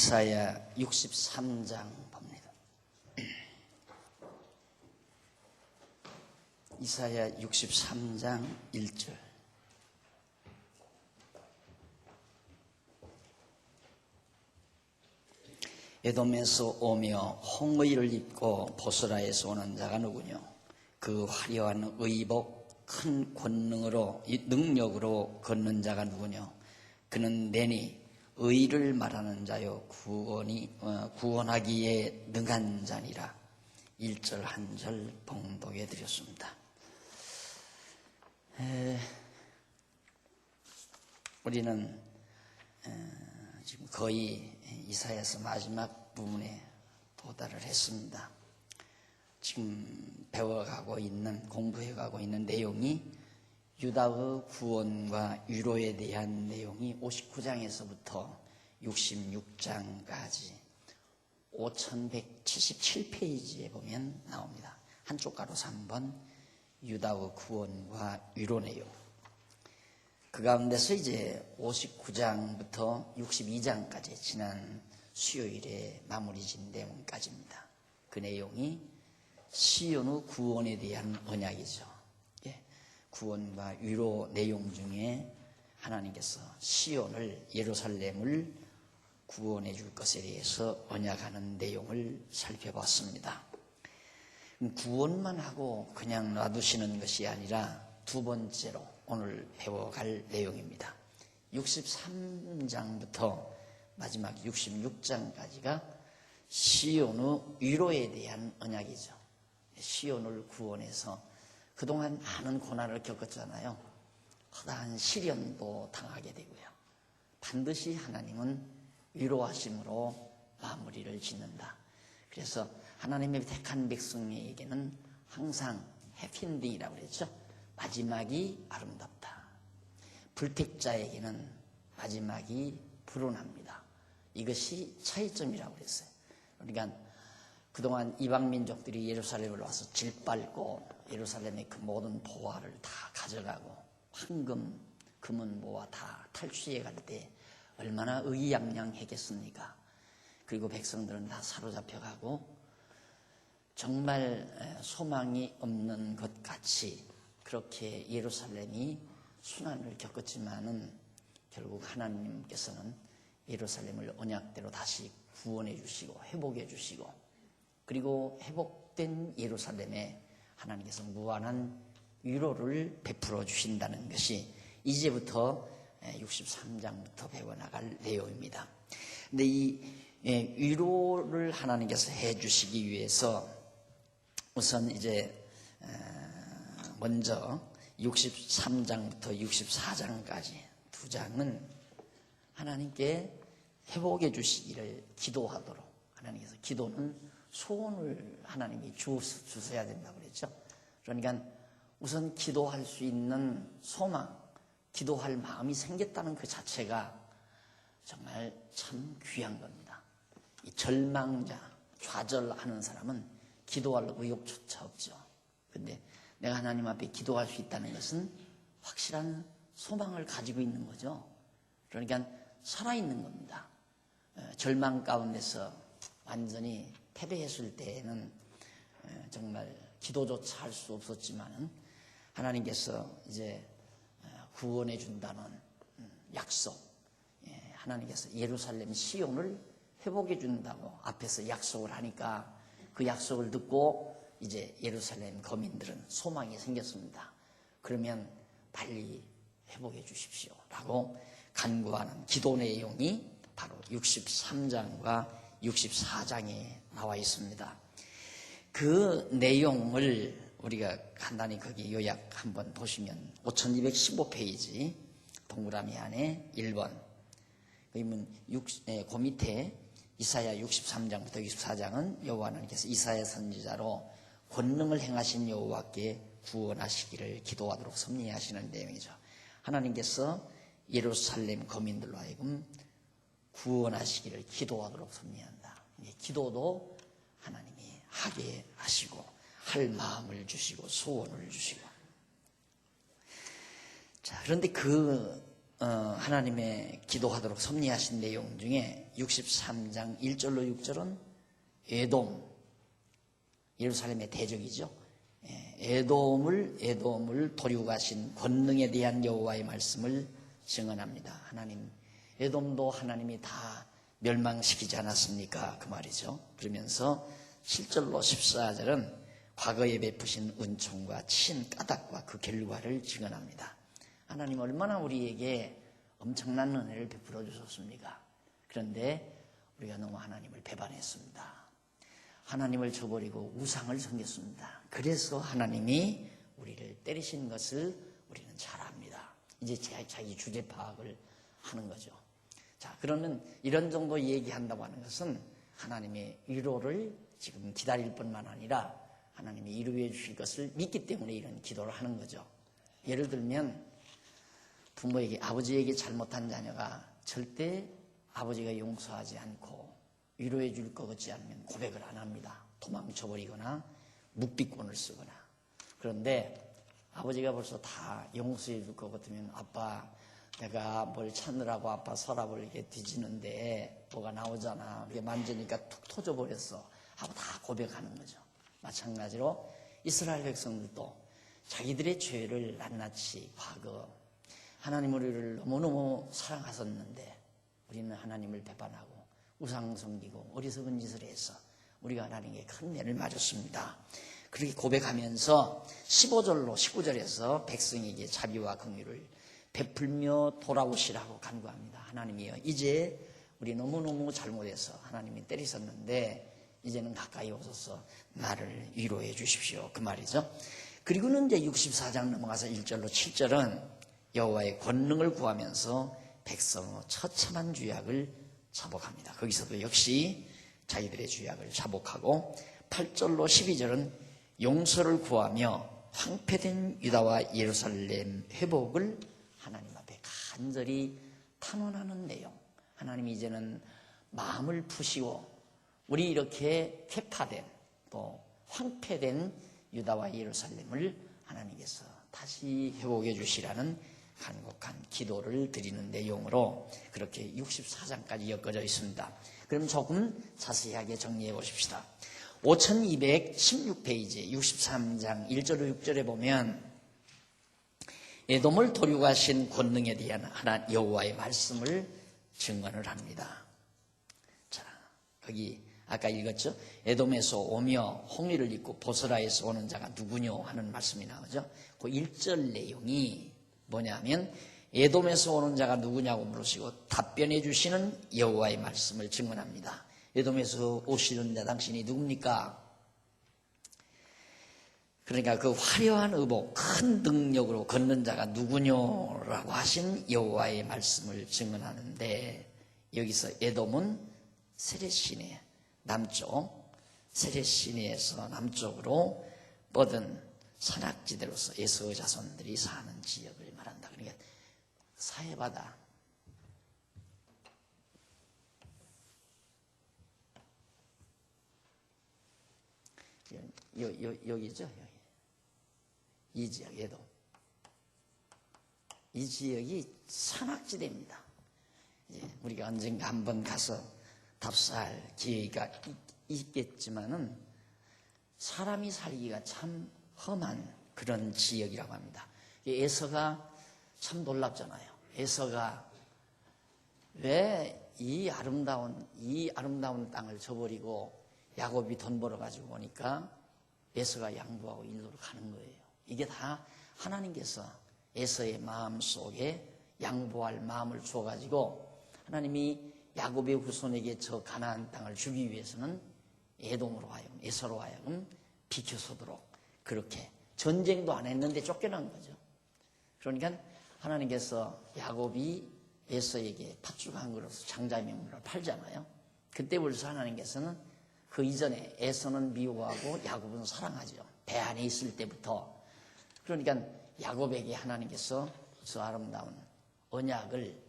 이사야 63장 봅니다. 이사야 63장 1절. 에돔에서 오며 홍의를 입고 보스라에서 오는 자가 누구뇨? 그 화려한 의복 큰 권능으로 능력으로 걷는 자가 누구뇨? 그는 내니 의를 말하는 자요 구원하기에 능한 자니라. 1절 한 절 봉독해 드렸습니다. 우리는 지금 거의 이사야서 마지막 부분에 도달을 했습니다. 지금 배워가고 있는, 공부해가고 있는 내용이 유다의 구원과 위로에 대한 내용이 59장에서부터 66장까지 5177페이지에 보면 나옵니다. 한쪽 가로서 3번 유다의 구원과 위로 내용. 그 가운데서 이제 59장부터 62장까지 지난 수요일에 마무리 진 내용까지입니다. 그 내용이 시온의 구원에 대한 언약이죠. 구원과 위로 내용 중에 하나님께서 시온을, 예루살렘을 구원해 줄 것에 대해서 언약하는 내용을 살펴봤습니다. 구원만 하고 그냥 놔두시는 것이 아니라 두 번째로 오늘 배워갈 내용입니다. 63장부터 마지막 66장까지가 시온의 위로에 대한 언약이죠. 시온을 구원해서 그동안 많은 고난을 겪었잖아요. 허다한 시련도 당하게 되고요. 반드시 하나님은 위로하심으로 마무리를 짓는다. 그래서 하나님의 택한 백성에게는 항상 해피엔딩이라고 그랬죠. 마지막이 아름답다. 불택자에게는 마지막이 불운합니다. 이것이 차이점이라고 그랬어요. 그러니까 그동안 이방 민족들이 예루살렘을 와서 질밟고 예루살렘의 그 모든 보화를 다 가져가고 황금, 금은 뭐와 다 탈취해 갈 때 얼마나 의기양양했겠습니까? 그리고 백성들은 다 사로잡혀가고 정말 소망이 없는 것 같이 그렇게 예루살렘이 순환을 겪었지만은 결국 하나님께서는 예루살렘을 언약대로 다시 구원해 주시고 회복해 주시고 그리고 회복된 예루살렘에 하나님께서 무한한 위로를 베풀어 주신다는 것이 이제부터 63장부터 배워나갈 내용입니다. 근데 이 위로를 하나님께서 해 주시기 위해서 우선 이제 먼저 63장부터 64장까지 두 장은 하나님께 회복해 주시기를 기도하도록, 하나님께서 기도는 소원을 하나님이 주셔야 된다고 그랬죠. 그러니까 우선 기도할 수 있는 소망, 기도할 마음이 생겼다는 그 자체가 정말 참 귀한 겁니다. 이 절망자, 좌절하는 사람은 기도할 의욕조차 없죠. 근데 내가 하나님 앞에 기도할 수 있다는 것은 확실한 소망을 가지고 있는 거죠. 그러니까 살아있는 겁니다. 절망 가운데서 완전히 패배했을 때에는 정말 기도조차 할 수 없었지만은 하나님께서 이제 구원해 준다는 약속, 하나님께서 예루살렘 시온을 회복해 준다고 앞에서 약속을 하니까 그 약속을 듣고 이제 예루살렘 거민들은 소망이 생겼습니다. 그러면 빨리 회복해 주십시오 라고 간구하는 기도 내용이 바로 63장과 64장에 나와 있습니다. 그 내용을 우리가 간단히 거기 요약 한번 보시면 5215페이지 동그라미 안에 1번 그러면 그 밑에 이사야 63장부터 64장은 여호와 하나님께서 이사야 선지자로 권능을 행하신 여호와께 구원하시기를 기도하도록 섭리하시는 내용이죠. 하나님께서 예루살렘 거민들로 하여금 구원하시기를 기도하도록 섭리한다. 기도도 하나님이 하게 하시고 할 마음을 주시고 소원을 주시고. 자, 그런데 그 하나님의 기도하도록 섭리하신 내용 중에 63장 1절로 6절은 에돔, 예루살렘의 대적이죠. 에돔을 도리고 가신 권능에 대한 여호와의 말씀을 증언합니다. 하나님, 에돔도 하나님이 다 멸망시키지 않았습니까? 그 말이죠. 그러면서 7절로 14절은 과거에 베푸신 은총과 친 까닭과 그 결과를 증언합니다. 하나님 얼마나 우리에게 엄청난 은혜를 베풀어 주셨습니까? 그런데 우리가 너무 하나님을 배반했습니다. 하나님을 저버리고 우상을 섬겼습니다. 그래서 하나님이 우리를 때리신 것을 우리는 잘 압니다. 이제 자기 주제 파악을 하는 거죠. 자, 그러면 이런 정도 얘기한다고 하는 것은 하나님의 위로를 지금 기다릴 뿐만 아니라 하나님이 이루어 주실 것을 믿기 때문에 이런 기도를 하는 거죠. 예를 들면 부모에게, 아버지에게 잘못한 자녀가 절대 아버지가 용서하지 않고 위로해 줄 것 같지 않으면 고백을 안 합니다. 도망쳐버리거나 묵비권을 쓰거나. 그런데 아버지가 벌써 다 용서해 줄 것 같으면 아빠, 내가 뭘 찾느라고 아빠 서랍을 이렇게 뒤지는데 뭐가 나오잖아. 이렇게 만지니까 툭 터져버렸어. 하고 다 고백하는 거죠. 마찬가지로 이스라엘 백성들도 자기들의 죄를 낱낱이 과거 하나님 우리를 너무너무 사랑하셨는데 우리는 하나님을 배반하고 우상 섬기고 어리석은 짓을 해서 우리가 하나님께 큰 매를 맞았습니다. 그렇게 고백하면서 15절로 19절에서 백성에게 자비와 긍휼을 베풀며 돌아오시라고 간구합니다. 하나님이여, 이제 우리 너무너무 잘못해서 하나님이 때리셨는데 이제는 가까이 오셔서 나를 위로해 주십시오. 그 말이죠. 그리고는 이제 64장 넘어가서 1절로 7절은 여호와의 권능을 구하면서 백성의 처참한 죄악을 자복합니다. 거기서도 역시 자기들의 죄악을 자복하고 8절로 12절은 용서를 구하며 황폐된 유다와 예루살렘 회복을 하나님 앞에 간절히 탄원하는 내용. 하나님이 이제는 마음을 푸시고 우리 이렇게 폐파된 또 황폐된 유다와 예루살렘을 하나님께서 다시 회복해 주시라는 간곡한 기도를 드리는 내용으로 그렇게 64장까지 엮어져 있습니다. 그럼 조금 자세하게 정리해 보십시다. 5216페이지 63장 1절로 6절에 보면 에돔을 도리고 가신 권능에 대한 하나님 여호와의 말씀을 증언을 합니다. 자, 거기 아까 읽었죠? 에돔에서 오며 홍리를 입고 보스라에서 오는 자가 누구뇨 하는 말씀이 나오죠. 그 1절 내용이 뭐냐면 에돔에서 오는 자가 누구냐고 물으시고 답변해 주시는 여호와의 말씀을 증언합니다. 에돔에서 오시는 자 당신이 누굽니까? 그러니까 그 화려한 의복, 큰 능력으로 걷는 자가 누구뇨라고 하신 여호와의 말씀을 증언하는데 여기서 에돔은 세렛시내 남쪽, 세렛시내에서 남쪽으로 뻗은 산악지대로서 에서의 자손들이 사는 지역을 말한다. 그러니까 사해바다, 여기죠. 여기. 이 지역, 에돔. 이 지역이 산악지대입니다. 이제 우리가 언젠가 한번 가서 답사할 기회가 있겠지만은 사람이 살기가 참 험한 그런 지역이라고 합니다. 에서가 참 놀랍잖아요. 에서가 왜 이 아름다운 땅을 저버리고 야곱이 돈 벌어 가지고 오니까 에서가 양보하고 일로로 가는 거예요. 이게 다 하나님께서 에서의 마음 속에 양보할 마음을 주어 가지고 하나님이 야곱의 후손에게 저 가나안 땅을 주기 위해서는 에돔으로 하여금, 에서로 하여금 비켜서도록 그렇게 전쟁도 안 했는데 쫓겨난 거죠. 그러니까 하나님께서 야곱이 에서에게 팥죽 한 그릇 장자명분을 팔잖아요. 그때부터 하나님께서는 그 이전에 에서는 미워하고 야곱은 사랑하죠. 배 안에 있을 때부터. 그러니까 야곱에게 하나님께서 저 아름다운 언약을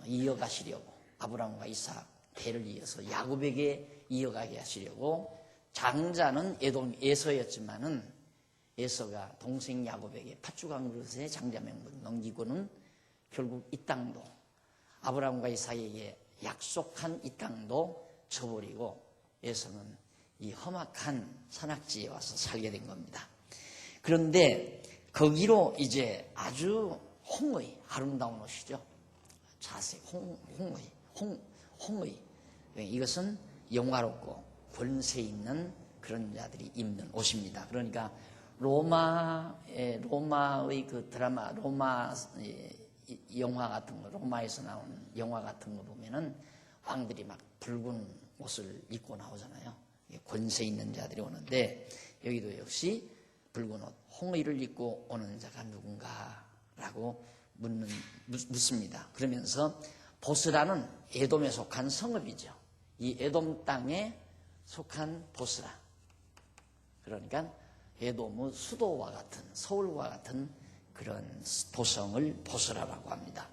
이어가시려고 아브라함과 이삭 배를 이어서 야곱에게 이어가게 하시려고 장자는 에서였지만은 에서가 동생 야곱에게 팥죽 한 그릇에 장자명분 넘기고는 결국 이 땅도 아브라함과 이삭에게 약속한 이 땅도 저버리고 에서는 이 험악한 산악지에 와서 살게 된 겁니다. 그런데 거기로 이제 아주 홍의, 아름다운 옷이죠. 자색, 홍의. 이것은 영화롭고 권세 있는 그런 자들이 입는 옷입니다. 그러니까 로마의 그 드라마, 로마 영화 같은 거, 로마에서 나오는 영화 같은 거 보면은 왕들이 막 붉은 옷을 입고 나오잖아요. 권세 있는 자들이 오는데 여기도 역시 붉은 옷, 홍의를 입고 오는 자가 누군가라고 묻습니다. 그러면서 보스라는 에돔에 속한 성읍이죠. 이 에돔 땅에 속한 보스라. 그러니까 에돔의 수도와 같은, 서울과 같은 그런 도성을 보스라라고 합니다.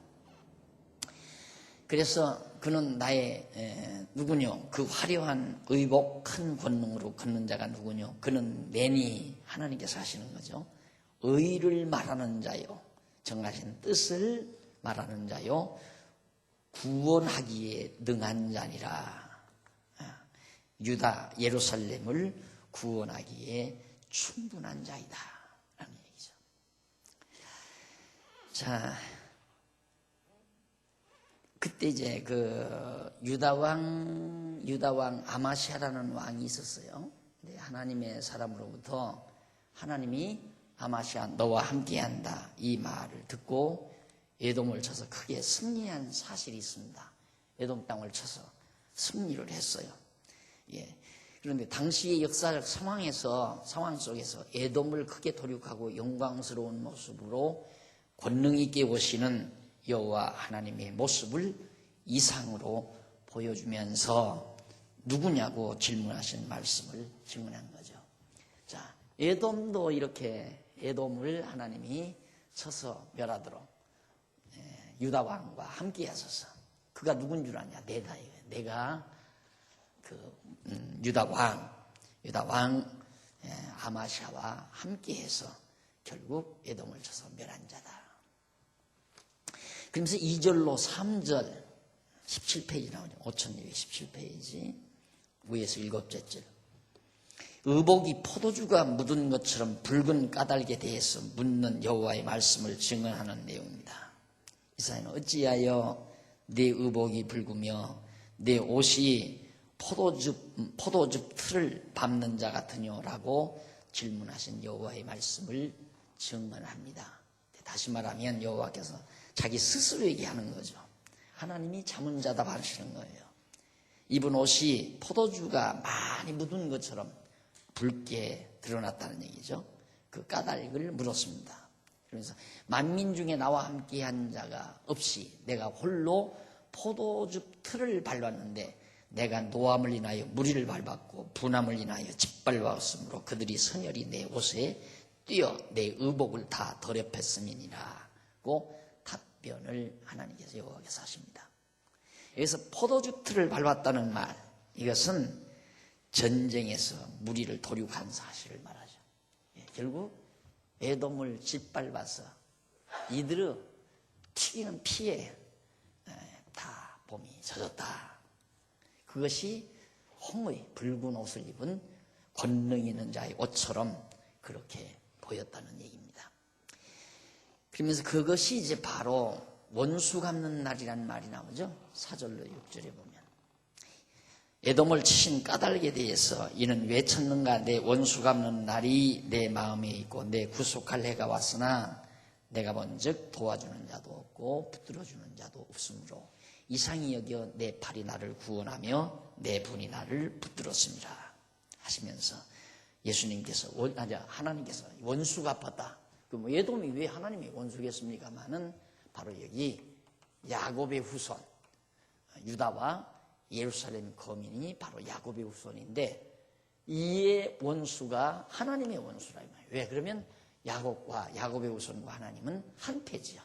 그래서 그는 나의 누구뇨? 그 화려한 의복 큰 권능으로 걷는 자가 누구뇨? 그는 내니 하나님께서 하시는 거죠. 의를 말하는 자요, 정하신 뜻을 말하는 자요, 구원하기에 능한 자니라. 유다 예루살렘을 구원하기에 충분한 자이다 라는 얘기죠. 자, 그때 이제 그 유다왕 아마시아라는 왕이 있었어요. 하나님의 사람으로부터 하나님이 아마시아 너와 함께한다 이 말을 듣고 에돔을 쳐서 크게 승리한 사실이 있습니다. 에돔 땅을 쳐서 승리를 했어요. 예. 그런데 당시의 역사적 상황 속에서 에돔을 크게 도륙하고 영광스러운 모습으로 권능 있게 오시는 여호와 하나님의 모습을 이상으로 보여주면서 누구냐고 질문하신 말씀을 질문한 거죠. 자, 에돔도 이렇게 에돔을 하나님이 쳐서 멸하도록 유다 왕과 함께 하소서. 그가 누군 줄 아냐? 내가 그 유다 왕 아마시아와 함께해서 결국 에돔을 쳐서 멸한 자다. 그러면서 2절로 3절 17페이지 나오죠. 5217페이지 위에서 7째 절. 의복이 포도주가 묻은 것처럼 붉은 까닭에 대해서 묻는 여호와의 말씀을 증언하는 내용입니다. 이사야는 어찌하여 내 의복이 붉으며 내 옷이 포도즙 틀을 밟는 자 같으뇨라고 질문하신 여호와의 말씀을 증언합니다. 다시 말하면 여호와께서 자기 스스로에게 하는 거죠. 하나님이 자문자답 하시는 거예요. 입은 옷이 포도주가 많이 묻은 것처럼 붉게 드러났다는 얘기죠. 그 까닭을 물었습니다. 그러면서 만민 중에 나와 함께한 자가 없이 내가 홀로 포도즙 틀을 밟았는데 내가 노함을 인하여 무리를 밟았고 분함을 인하여 짓밟았으므로 그들이 선열이 내 옷에 뛰어 내 의복을 다 더럽혔음이니라고 답변을 하나님께서 여호와께서 하십니다. 여기서 포도즙 틀을 밟았다는 말, 이것은 전쟁에서 무리를 도륙한 사실을 말하죠. 결국 에돔을 짓밟아서 이들의 튀기는 피에 다 봄이 젖었다. 그것이 홍의 붉은 옷을 입은 권능 있는 자의 옷처럼 그렇게 보였다는 얘기입니다. 그러면서 그것이 이제 바로 원수 갚는 날이라는 말이 나오죠. 4절로 6절에 보면 에돔을 치신 까닭에 대해서 이는 왜 쳤는가? 내 원수 갚는 날이 내 마음에 있고 내 구속할 해가 왔으나 내가 본즉 도와주는 자도 없고 붙들어주는 자도 없으므로 이상히 여겨 내 팔이 나를 구원하며 내 분이 나를 붙들었습니다 하시면서 예수님께서 하나님께서 원수 갚았다. 그럼 에돔이 왜 하나님의 원수겠습니까마는 바로 여기 야곱의 후손 유다와 예루살렘 거민이 바로 야곱의 후손인데 이의 원수가 하나님의 원수라 이 말이에요. 왜? 그러면 야곱의 후손과 하나님은 한패지요.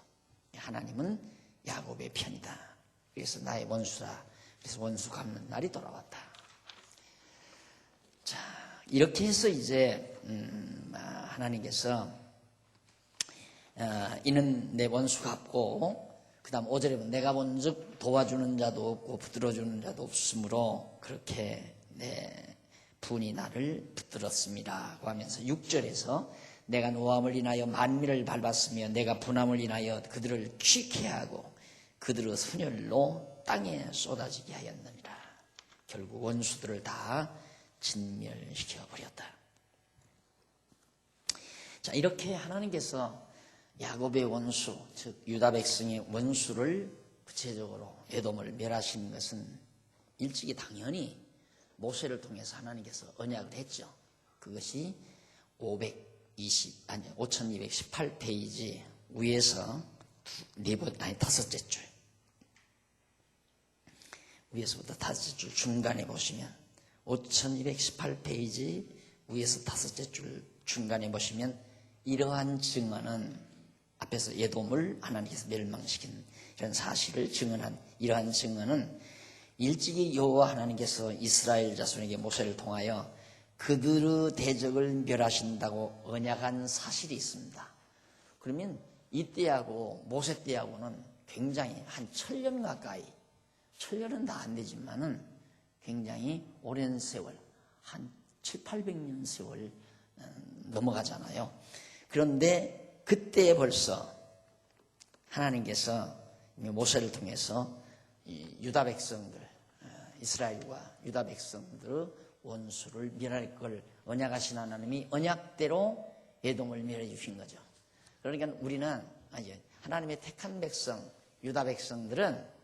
하나님은 야곱의 편이다. 그래서 나의 원수다. 그래서 원수 갚는 날이 돌아왔다. 자, 이렇게 해서 이제 하나님께서 이는 내 원수 갚고 그 다음 5절에 보면 내가 본즉 도와주는 자도 없고 붙들어주는 자도 없으므로 그렇게 내 분이 나를 붙들었습니다고 하면서 6절에서 내가 노함을 인하여 만민을 밟았으며 내가 분함을 인하여 그들을 취케 하고 그들의 순혈로 땅에 쏟아지게 하였느니라. 결국 원수들을 다 진멸시켜 버렸다. 자, 이렇게 하나님께서 야곱의 원수, 즉 유다 백성의 원수를 구체적으로 에돔을 멸하신 것은 일찍이 당연히 모세를 통해서 하나님께서 언약을 했죠. 그것이 5218페이지 위에서 다섯째 줄, 위에서부터 다섯째 줄 중간에 보시면 5218페이지 위에서 다섯째 줄 중간에 보시면 이러한 증언은 앞에서 에돔을 하나님께서 멸망시킨 이런 사실을 증언한 이러한 증언은 일찍이 여호와 하나님께서 이스라엘 자손에게 모세를 통하여 그들의 대적을 멸하신다고 언약한 사실이 있습니다. 그러면 이때하고 모세 때하고는 굉장히 한 1000년 가까이, 1000년은 다 안 되지만은 굉장히 오랜 세월, 한 700~800년 세월 넘어가잖아요. 그런데 그때 벌써 하나님께서 모세를 통해서 유다 백성들, 이스라엘과 유다 백성들의 원수를 멸할 걸 언약하신 하나님이 언약대로 에돔을 멸해 주신 거죠. 그러니까 우리는 하나님의 택한 백성, 유다 백성들은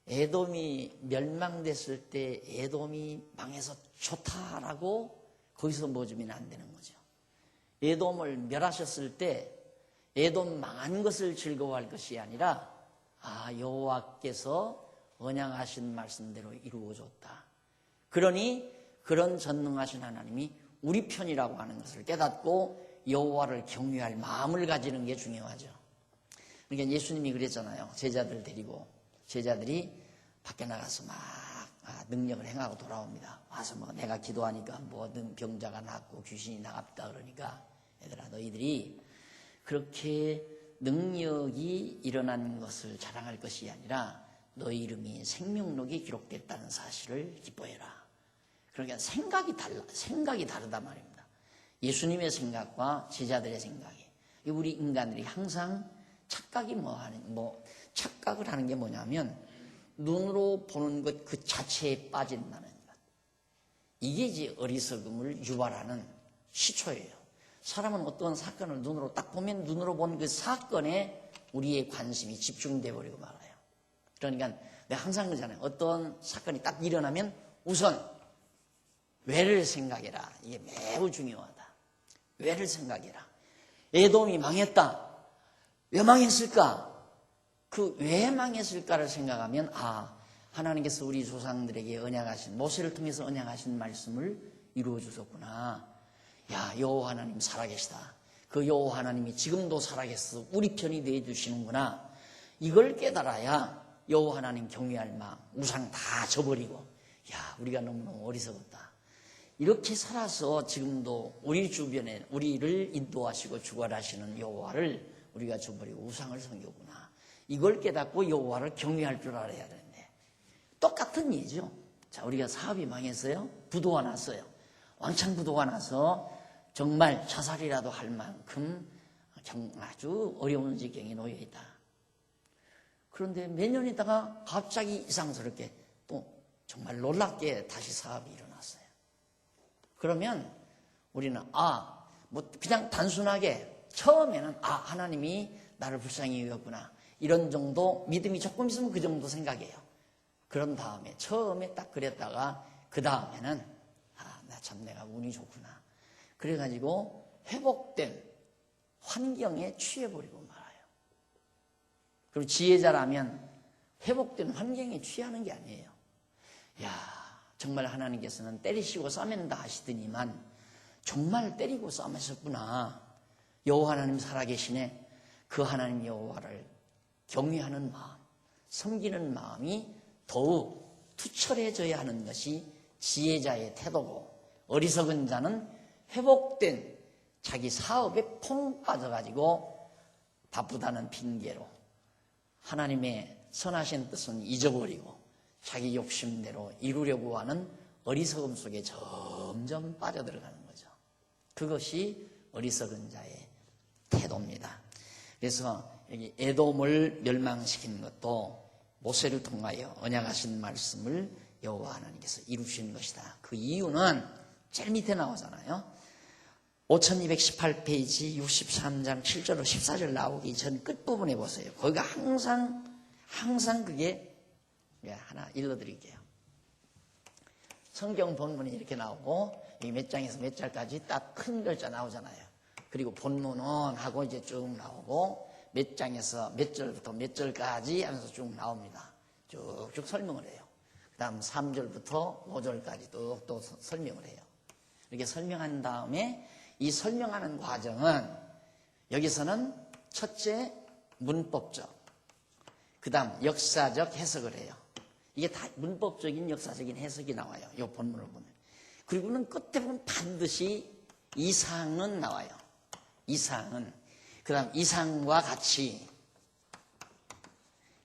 에돔이 멸망됐을 때 에돔이 망해서 좋다라고 거기서 멈추면 안 되는 거죠. 에돔을 멸하셨을 때 에돔 망한 것을 즐거워할 것이 아니라 여호와께서 언약하신 말씀대로 이루어졌다. 그러니 그런 전능하신 하나님이 우리 편이라고 하는 것을 깨닫고 여호와를 경외할 마음을 가지는 게 중요하죠. 그러니까 예수님이 그랬잖아요. 제자들 데리고 제자들이 밖에 나가서 막 능력을 행하고 돌아옵니다. 와서 내가 기도하니까 모든 병자가 낫고 귀신이 나갔다 그러니까 얘들아 너희들이 그렇게 능력이 일어난 것을 자랑할 것이 아니라 너희 이름이 생명록에 기록됐다는 사실을 기뻐해라. 그러니까 생각이 다르단 말입니다. 예수님의 생각과 제자들의 생각이. 우리 인간들이 항상 착각을 하는 게 뭐냐면 눈으로 보는 것 그 자체에 빠진다는 것. 이게 이제 어리석음을 유발하는 시초예요. 사람은 어떤 사건을 눈으로 딱 보면 눈으로 본 그 사건에 우리의 관심이 집중돼 버리고 말아요. 그러니까 내가 항상 그러잖아요. 어떤 사건이 딱 일어나면 우선 왜를 생각해라. 이게 매우 중요하다. 왜를 생각해라. 에돔이 망했다. 왜 망했을까? 그 왜 망했을까를 생각하면 하나님께서 우리 조상들에게 언약하신 모세를 통해서 언약하신 말씀을 이루어 주셨구나. 여호와 하나님 살아계시다. 그 여호와 하나님이 지금도 살아계셔서 우리 편이 되어 주시는구나. 이걸 깨달아야 여호와 하나님 경외할 마음, 우상 다 저버리고 우리가 너무너무 어리석었다. 이렇게 살아서 지금도 우리 주변에 우리를 인도하시고 주관하시는 여호와를 우리가 저버리고 우상을 섬겼구나. 이걸 깨닫고 여호와를 경외할 줄 알아야 되는데 똑같은 예죠. 자, 우리가 사업이 망했어요. 부도가 났어요. 왕창 부도가 나서 정말 자살이라도 할 만큼 아주 어려운 지경에 놓여 있다. 그런데 몇 년 있다가 갑자기 이상스럽게 또 정말 놀랍게 다시 사업이 일어났어요. 그러면 우리는 그냥 단순하게 처음에는 하나님이 나를 불쌍히 여겼구나. 이런 정도 믿음이 조금 있으면 그 정도 생각해요. 그런 다음에 처음에 딱 그랬다가 그 다음에는 내가 운이 좋구나. 그래가지고 회복된 환경에 취해버리고 말아요. 그리고 지혜자라면 회복된 환경에 취하는 게 아니에요. 정말 하나님께서는 때리시고 싸맨다 하시더니만 정말 때리고 싸매셨구나. 여호와 하나님 살아계시네. 그 하나님 여호와를 경외하는 마음, 섬기는 마음이 더욱 투철해져야 하는 것이 지혜자의 태도고, 어리석은 자는 회복된 자기 사업에 퐁 빠져가지고 바쁘다는 핑계로 하나님의 선하신 뜻은 잊어버리고 자기 욕심대로 이루려고 하는 어리석음 속에 점점 빠져들어가는 거죠. 그것이 어리석은 자의 태도입니다. 그래서 여기 에돔을 멸망시키는 것도 모세를 통하여 언약하신 말씀을 여호와 하나님께서 이루신 것이다. 그 이유는 제일 밑에 나오잖아요. 5218페이지 63장 7절로 14절 나오기 전 끝부분에 보세요. 거기가 항상 그게 하나 읽어드릴게요. 성경 본문이 이렇게 나오고 이 몇 장에서 몇 절까지 딱 큰 글자 나오잖아요. 그리고 본문은 하고 이제 쭉 나오고 몇 장에서 몇 절부터 몇 절까지 하면서 쭉 나옵니다. 쭉쭉 설명을 해요. 그 다음 3절부터 5절까지 또 설명을 해요. 이렇게 설명한 다음에 이 설명하는 과정은 여기서는 첫째 문법적, 그 다음 역사적 해석을 해요. 이게 다 문법적인 역사적인 해석이 나와요. 이 본문을 보면. 그리고는 끝에 보면 반드시 이상은 나와요. 이상은. 그 다음 이상과 같이.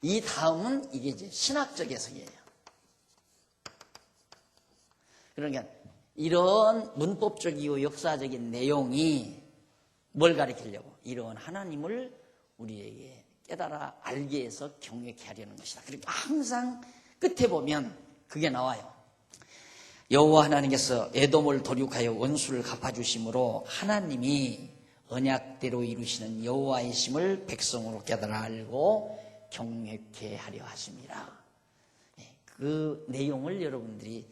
이 다음은 이게 이제 신학적 해석이에요. 그러니까 이런 문법적이고 역사적인 내용이 뭘 가리키려고? 이런 하나님을 우리에게 깨달아 알게 해서 경외케 하려는 것이다. 그리고 항상 끝에 보면 그게 나와요. 여호와 하나님께서 에돔을 도륙하여 원수를 갚아주심으로 하나님이 언약대로 이루시는 여호와이심을 백성으로 깨달아 알고 경외케 하려 하심이라. 그 내용을 여러분들이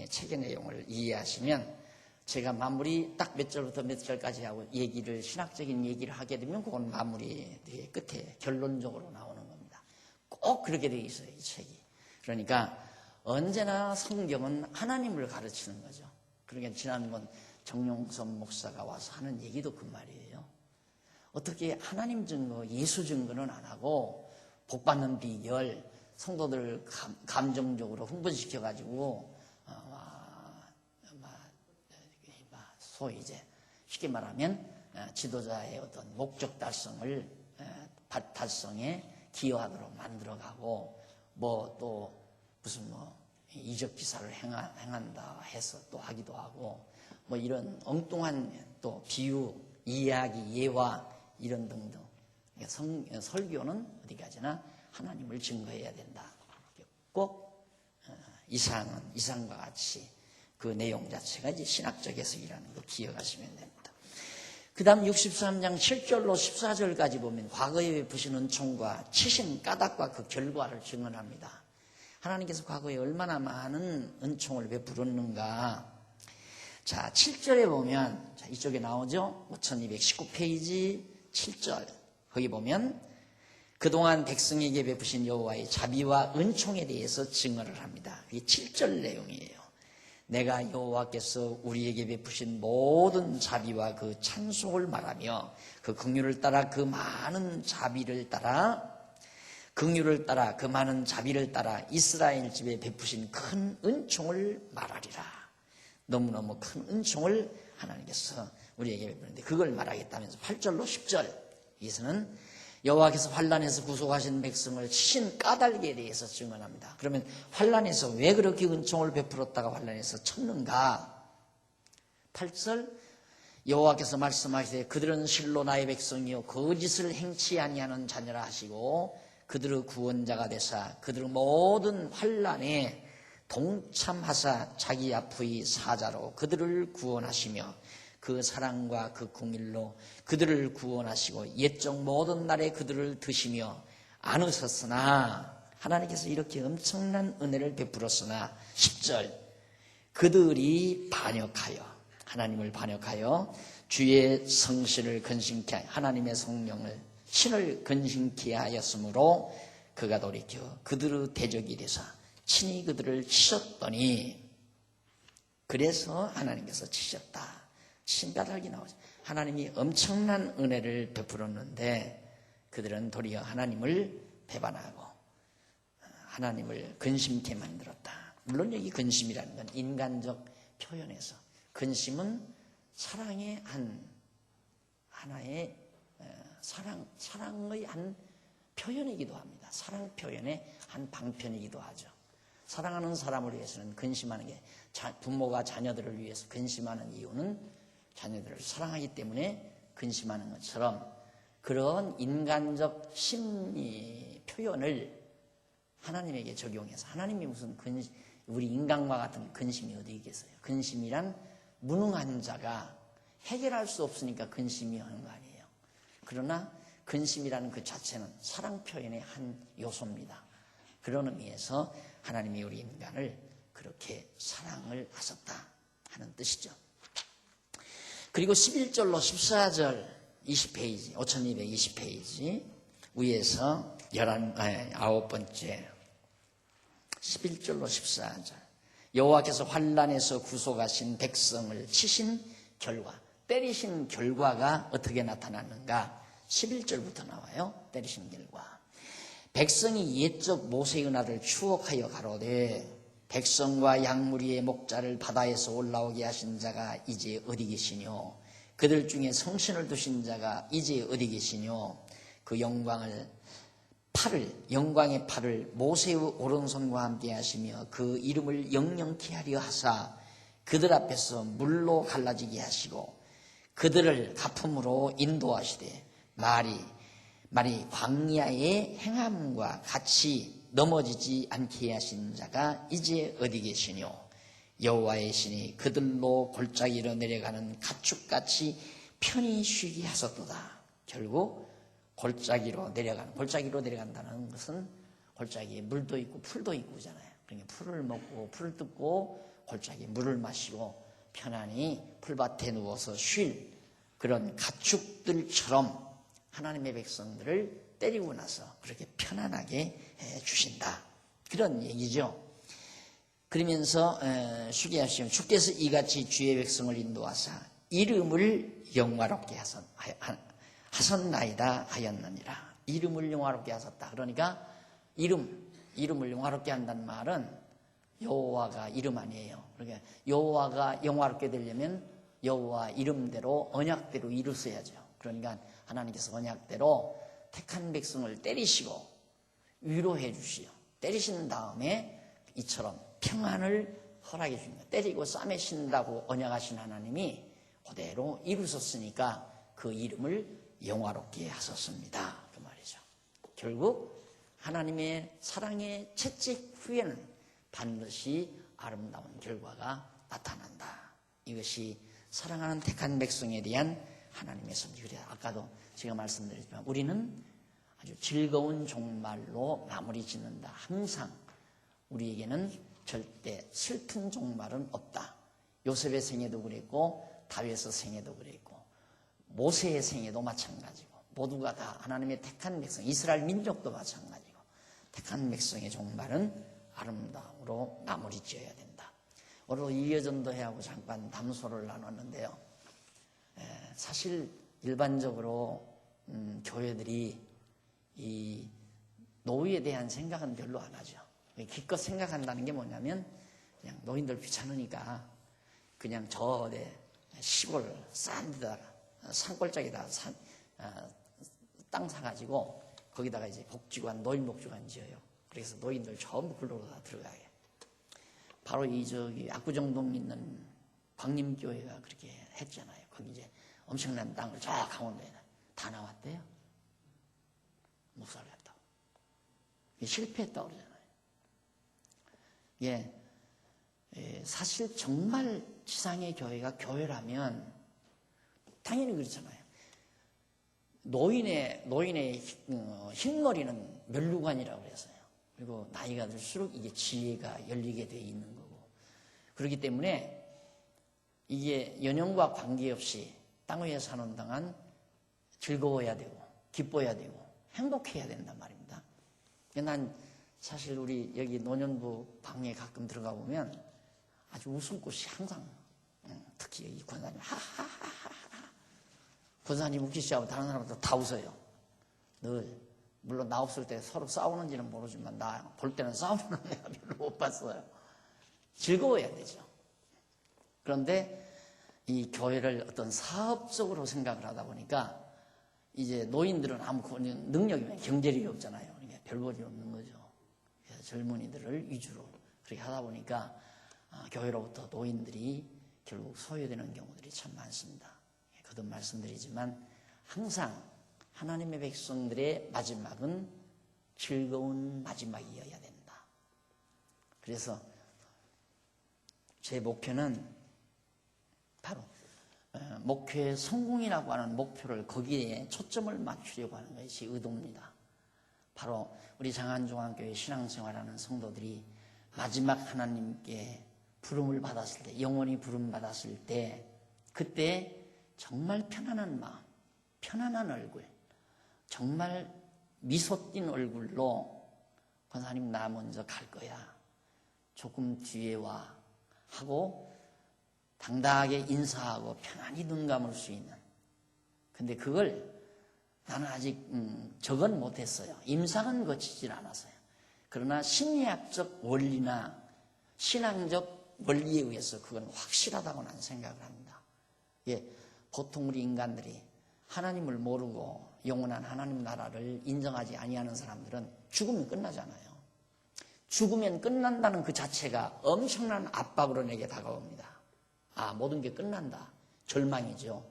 책의 내용을 이해하시면 제가 마무리 딱 몇 절부터 몇 절까지 하고 신학적인 얘기를 하게 되면 그건 마무리 끝에 결론적으로 나오는 겁니다. 꼭 그렇게 되어 있어요, 이 책이. 그러니까 언제나 성경은 하나님을 가르치는 거죠. 그러니까 지난번 정용선 목사가 와서 하는 얘기도 그 말이에요. 어떻게 하나님 증거, 예수 증거는 안 하고 복받는 비결, 성도들 감정적으로 흥분시켜가지고 소위 이제 쉽게 말하면 지도자의 어떤 목적 달성에 기여하도록 만들어가고 또 무슨 이적 기사를 행한다 해서 또 하기도 하고 이런 엉뚱한 또 비유, 이야기, 예화 이런 등등. 그러니까 설교는 어디까지나 하나님을 증거해야 된다. 꼭 이상과 같이 그 내용 자체가 이제 신학적 해석이라는 거 기억하시면 됩니다. 그 다음 63장 7절로 14절까지 보면 과거에 베푸신 은총과 치신 까닭과 그 결과를 증언합니다. 하나님께서 과거에 얼마나 많은 은총을 베풀었는가. 자, 7절에 보면 이쪽에 나오죠. 5219페이지 7절. 거기 보면 그동안 백성에게 베푸신 여호와의 자비와 은총에 대해서 증언을 합니다. 이게 7절 내용이에요. 내가 여호와께서 우리에게 베푸신 모든 자비와 그 찬송을 말하며 그 긍휼을 따라 그 많은 자비를 따라 그 많은 자비를 따라 이스라엘 집에 베푸신 큰 은총을 말하리라. 너무너무 큰 은총을 하나님께서 우리에게 베푸는데 그걸 말하겠다면서 8절로 10절 여기서는 여호와께서 환난에서 구속하신 백성을 치신 까닭에 대해서 증언합니다. 그러면 환난에서 왜 그렇게 은총을 베풀었다가 환난에서 쳤는가? 8절 여호와께서 말씀하시되 그들은 실로 나의 백성이요 거짓을 행치 아니하는 자녀라 하시고 그들의 구원자가 되사 그들의 모든 환난에 동참하사 자기 앞의 사자로 그들을 구원하시며 그 사랑과 그 공일로 그들을 구원하시고 옛적 모든 날에 그들을 드시며 안으셨으나 하나님께서 이렇게 엄청난 은혜를 베풀었으나 10절 그들이 하나님을 반역하여 주의 성실을 근심케 하나님의 성령을 신을 근심케 하였으므로 그가 돌이켜 그들의 대적이 되사 친히 그들을 치셨더니 그래서 하나님께서 치셨다. 신가닥이 나오죠. 하나님이 엄청난 은혜를 베풀었는데 그들은 도리어 하나님을 배반하고 하나님을 근심케 만들었다. 물론 여기 근심이라는 건 인간적 표현에서 근심은 사랑의 하나의 사랑의 한 표현이기도 합니다. 사랑 표현의 한 방편이기도 하죠. 사랑하는 사람을 위해서는 근심하는 게, 부모가 자녀들을 위해서 근심하는 이유는 자녀들을 사랑하기 때문에 근심하는 것처럼, 그런 인간적 심리 표현을 하나님에게 적용해서, 하나님이 무슨 우리 인간과 같은 근심이 어디 있겠어요? 근심이란 무능한 자가 해결할 수 없으니까 근심이 하는 거 아니에요. 그러나 근심이라는 그 자체는 사랑 표현의 한 요소입니다. 그런 의미에서 하나님이 우리 인간을 그렇게 사랑을 하셨다 하는 뜻이죠. 그리고 11절로 14절 20페이지, 5220페이지 위에서 9번째 11절로 14절, 여호와께서 환난에서 구속하신 백성을 치신 결과, 때리신 결과가 어떻게 나타났는가? 11절부터 나와요. 때리신 결과. 백성이 옛적 모세의 은혜를 추억하여 가로되 백성과 양무리의 목자를 바다에서 올라오게 하신 자가 이제 어디 계시뇨? 그들 중에 성신을 두신 자가 이제 어디 계시뇨? 그 영광의 팔을 모세의 오른손과 함께 하시며 그 이름을 영영케 하려 하사 그들 앞에서 물로 갈라지게 하시고 그들을 가품으로 인도하시되 말이 광야의 행함과 같이 넘어지지 않게 하신 자가 이제 어디 계시뇨? 여호와의 신이 그들로 골짜기로 내려가는 가축같이 편히 쉬게 하셨도다. 결국 골짜기로 내려간다는 것은 골짜기에 물도 있고 풀도 있고 그러잖아요. 그러니까 풀을 먹고 풀을 뜯고 골짜기에 물을 마시고 편안히 풀밭에 누워서 쉴 그런 가축들처럼 하나님의 백성들을 때리고 나서 그렇게 편안하게 해주신다. 그런 얘기죠. 그러면서 쉬게 하시면 주께서 이같이 주의 백성을 인도하사 이름을 영화롭게 하셨나이다 하였느니라. 이름을 영화롭게 하셨다. 그러니까 이름을 영화롭게 한다는 말은 여호와가 이름 아니에요. 그러니까 여호와가 영화롭게 되려면 여호와 이름대로 언약대로 이루어야죠. 그러니까 하나님께서 언약대로 택한 백성을 때리시고 위로해 주시오. 때리신 다음에 이처럼 평안을 허락해 주십니다. 때리고 싸매신다고 언약하신 하나님이 그대로 이루셨으니까 그 이름을 영화롭게 하셨습니다. 그 말이죠. 결국 하나님의 사랑의 채찍 후에는 반드시 아름다운 결과가 나타난다. 이것이 사랑하는 택한 백성에 대한 하나님의 섭리입니다. 아까도 제가 말씀드렸지만 우리는 아주 즐거운 종말로 마무리 짓는다. 항상 우리에게는 절대 슬픈 종말은 없다. 요셉의 생애도 그랬고 다윗의 생애도 그랬고 모세의 생애도 마찬가지고 모두가 다 하나님의 택한 백성, 이스라엘 민족도 마찬가지고 택한 백성의 종말은 아름다움으로 마무리 지어야 된다. 오늘 이여전도회하고 잠깐 담소를 나눴는데요. 사실 일반적으로 교회들이 이 노후에 대한 생각은 별로 안 하죠. 기껏 생각한다는 게 뭐냐면 그냥 노인들 귀찮으니까 그냥 저 시골 싼 데다가 산골짜기에다가 땅 사가지고 거기다가 이제 복지관, 노인 복지관 지어요. 그래서 노인들 전부 글로로 다 들어가게. 바로 이 압구정동 있는 광림교회가 그렇게 했잖아요. 거기 이제 엄청난 땅을 저 강원도에 다 나왔대요. 못 살겠다고. 실패했다고 그러잖아요. 사실 정말 지상의 교회가 교회라면 당연히 그렇잖아요. 노인의 흰머리는 멸류관이라고 그랬어요. 그리고 나이가 들수록 이게 지혜가 열리게 돼 있는 거고. 그렇기 때문에 이게 연령과 관계없이 땅 위에 사는 동안 즐거워야 되고 기뻐야 되고 행복해야 된단 말입니다. 난 사실 우리 여기 노년부 방에 가끔 들어가 보면 아주 웃음꽃이 항상, 특히 이 권사님 하하하하, 권사님 웃기시하고 다른 사람들 다 웃어요. 늘. 물론 나 없을 때 서로 싸우는지는 모르지만 나 볼 때는 싸우는 내가 별로 못 봤어요. 즐거워야 되죠. 그런데 이 교회를 어떤 사업적으로 생각을 하다 보니까 이제 노인들은 아무 능력이 경제력이 없잖아요. 그러니까 별 볼이 없는 거죠. 그래서 젊은이들을 위주로 그렇게 하다 보니까 교회로부터 노인들이 결국 소외되는 경우들이 참 많습니다. 거듭 말씀드리지만 항상 하나님의 백성들의 마지막은 즐거운 마지막이어야 된다. 그래서 제 목표는 바로 목회의 성공이라고 하는 목표를 거기에 초점을 맞추려고 하는 것이 의도입니다. 바로 우리 장안중앙교회 신앙생활하는 성도들이 마지막 하나님께 부름을 받았을 때, 영원히 부름 받았을 때, 그때 정말 편안한 마음, 편안한 얼굴, 정말 미소 띈 얼굴로 권사님 나 먼저 갈 거야. 조금 뒤에 와 하고 당당하게 인사하고 편안히 눈 감을 수 있는. 근데 그걸 나는 아직 적은 못했어요. 임상은 거치질 않았어요. 그러나 심리학적 원리나 신앙적 원리에 의해서 그건 확실하다고 나는 생각을 합니다. 예, 보통 우리 인간들이 하나님을 모르고 영원한 하나님 나라를 인정하지 아니하는 사람들은 죽으면 끝나잖아요. 죽으면 끝난다는 그 자체가 엄청난 압박으로 내게 다가옵니다. 모든 게 끝난다. 절망이죠.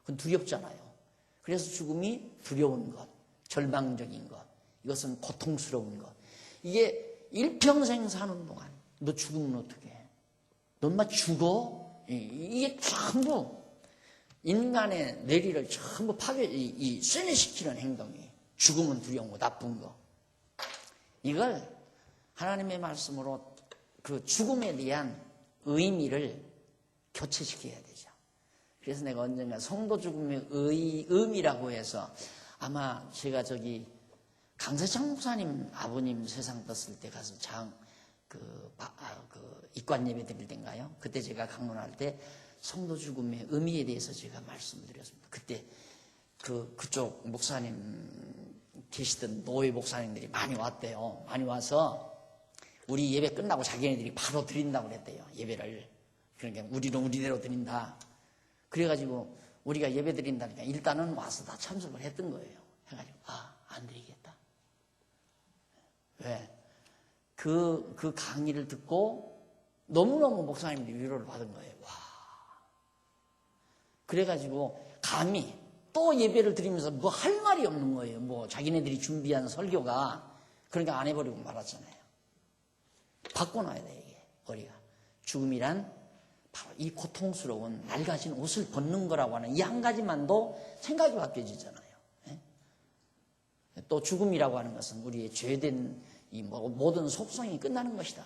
그건 두렵잖아요. 그래서 죽음이 두려운 것, 절망적인 것, 이것은 고통스러운 것. 이게 일평생 사는 동안 너 죽으면 어떡해? 넌 죽어? 이게 전부 인간의 뇌리를 전부 쇠뇌시키는 행동이 죽음은 두려운 거, 나쁜 거. 이걸 하나님의 말씀으로 그 죽음에 대한 의미를 교체시켜야 되죠. 그래서 내가 언젠가 성도 죽음의 의미라고 해서 아마 제가 강세창 목사님 아버님 세상 떴을 때 가서 입관 예배 드릴 때인가요? 그때 제가 강론할 때 성도 죽음의 의미에 대해서 제가 말씀을 드렸습니다. 그때 그쪽 목사님 계시던 노예 목사님들이 많이 왔대요. 많이 와서 우리 예배 끝나고 자기네들이 바로 드린다고 그랬대요. 예배를. 그러니까 우리는 우리대로 드린다. 그래가지고 우리가 예배 드린다니까 일단은 와서 다 참석을 했던 거예요. 해가지고 안 드리겠다. 왜? 그 강의를 듣고 너무너무 목사님들이 위로를 받은 거예요. 와. 그래가지고 감히 또 예배를 드리면서 뭐 할 말이 없는 거예요. 자기네들이 준비한 설교가. 그러니까 안 해버리고 말았잖아요. 바꿔놔야 돼, 이게, 우리가. 죽음이란 바로 이 고통스러운 낡아진 옷을 벗는 거라고 하는 이 한 가지만도 생각이 바뀌어지잖아요. 예? 또 죽음이라고 하는 것은 우리의 죄된 이 모든 속성이 끝나는 것이다.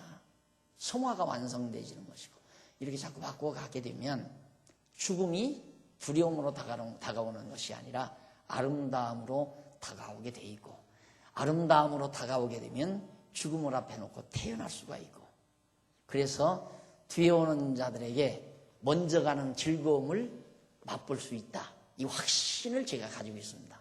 성화가 완성되지는 것이고, 이렇게 자꾸 바꿔가게 되면 죽음이 두려움으로 다가오는 것이 아니라 아름다움으로 다가오게 돼 있고, 아름다움으로 다가오게 되면 죽음을 앞에 놓고 태어날 수가 있고, 그래서 뒤에 오는 자들에게 먼저 가는 즐거움을 맛볼 수 있다. 이 확신을 제가 가지고 있습니다.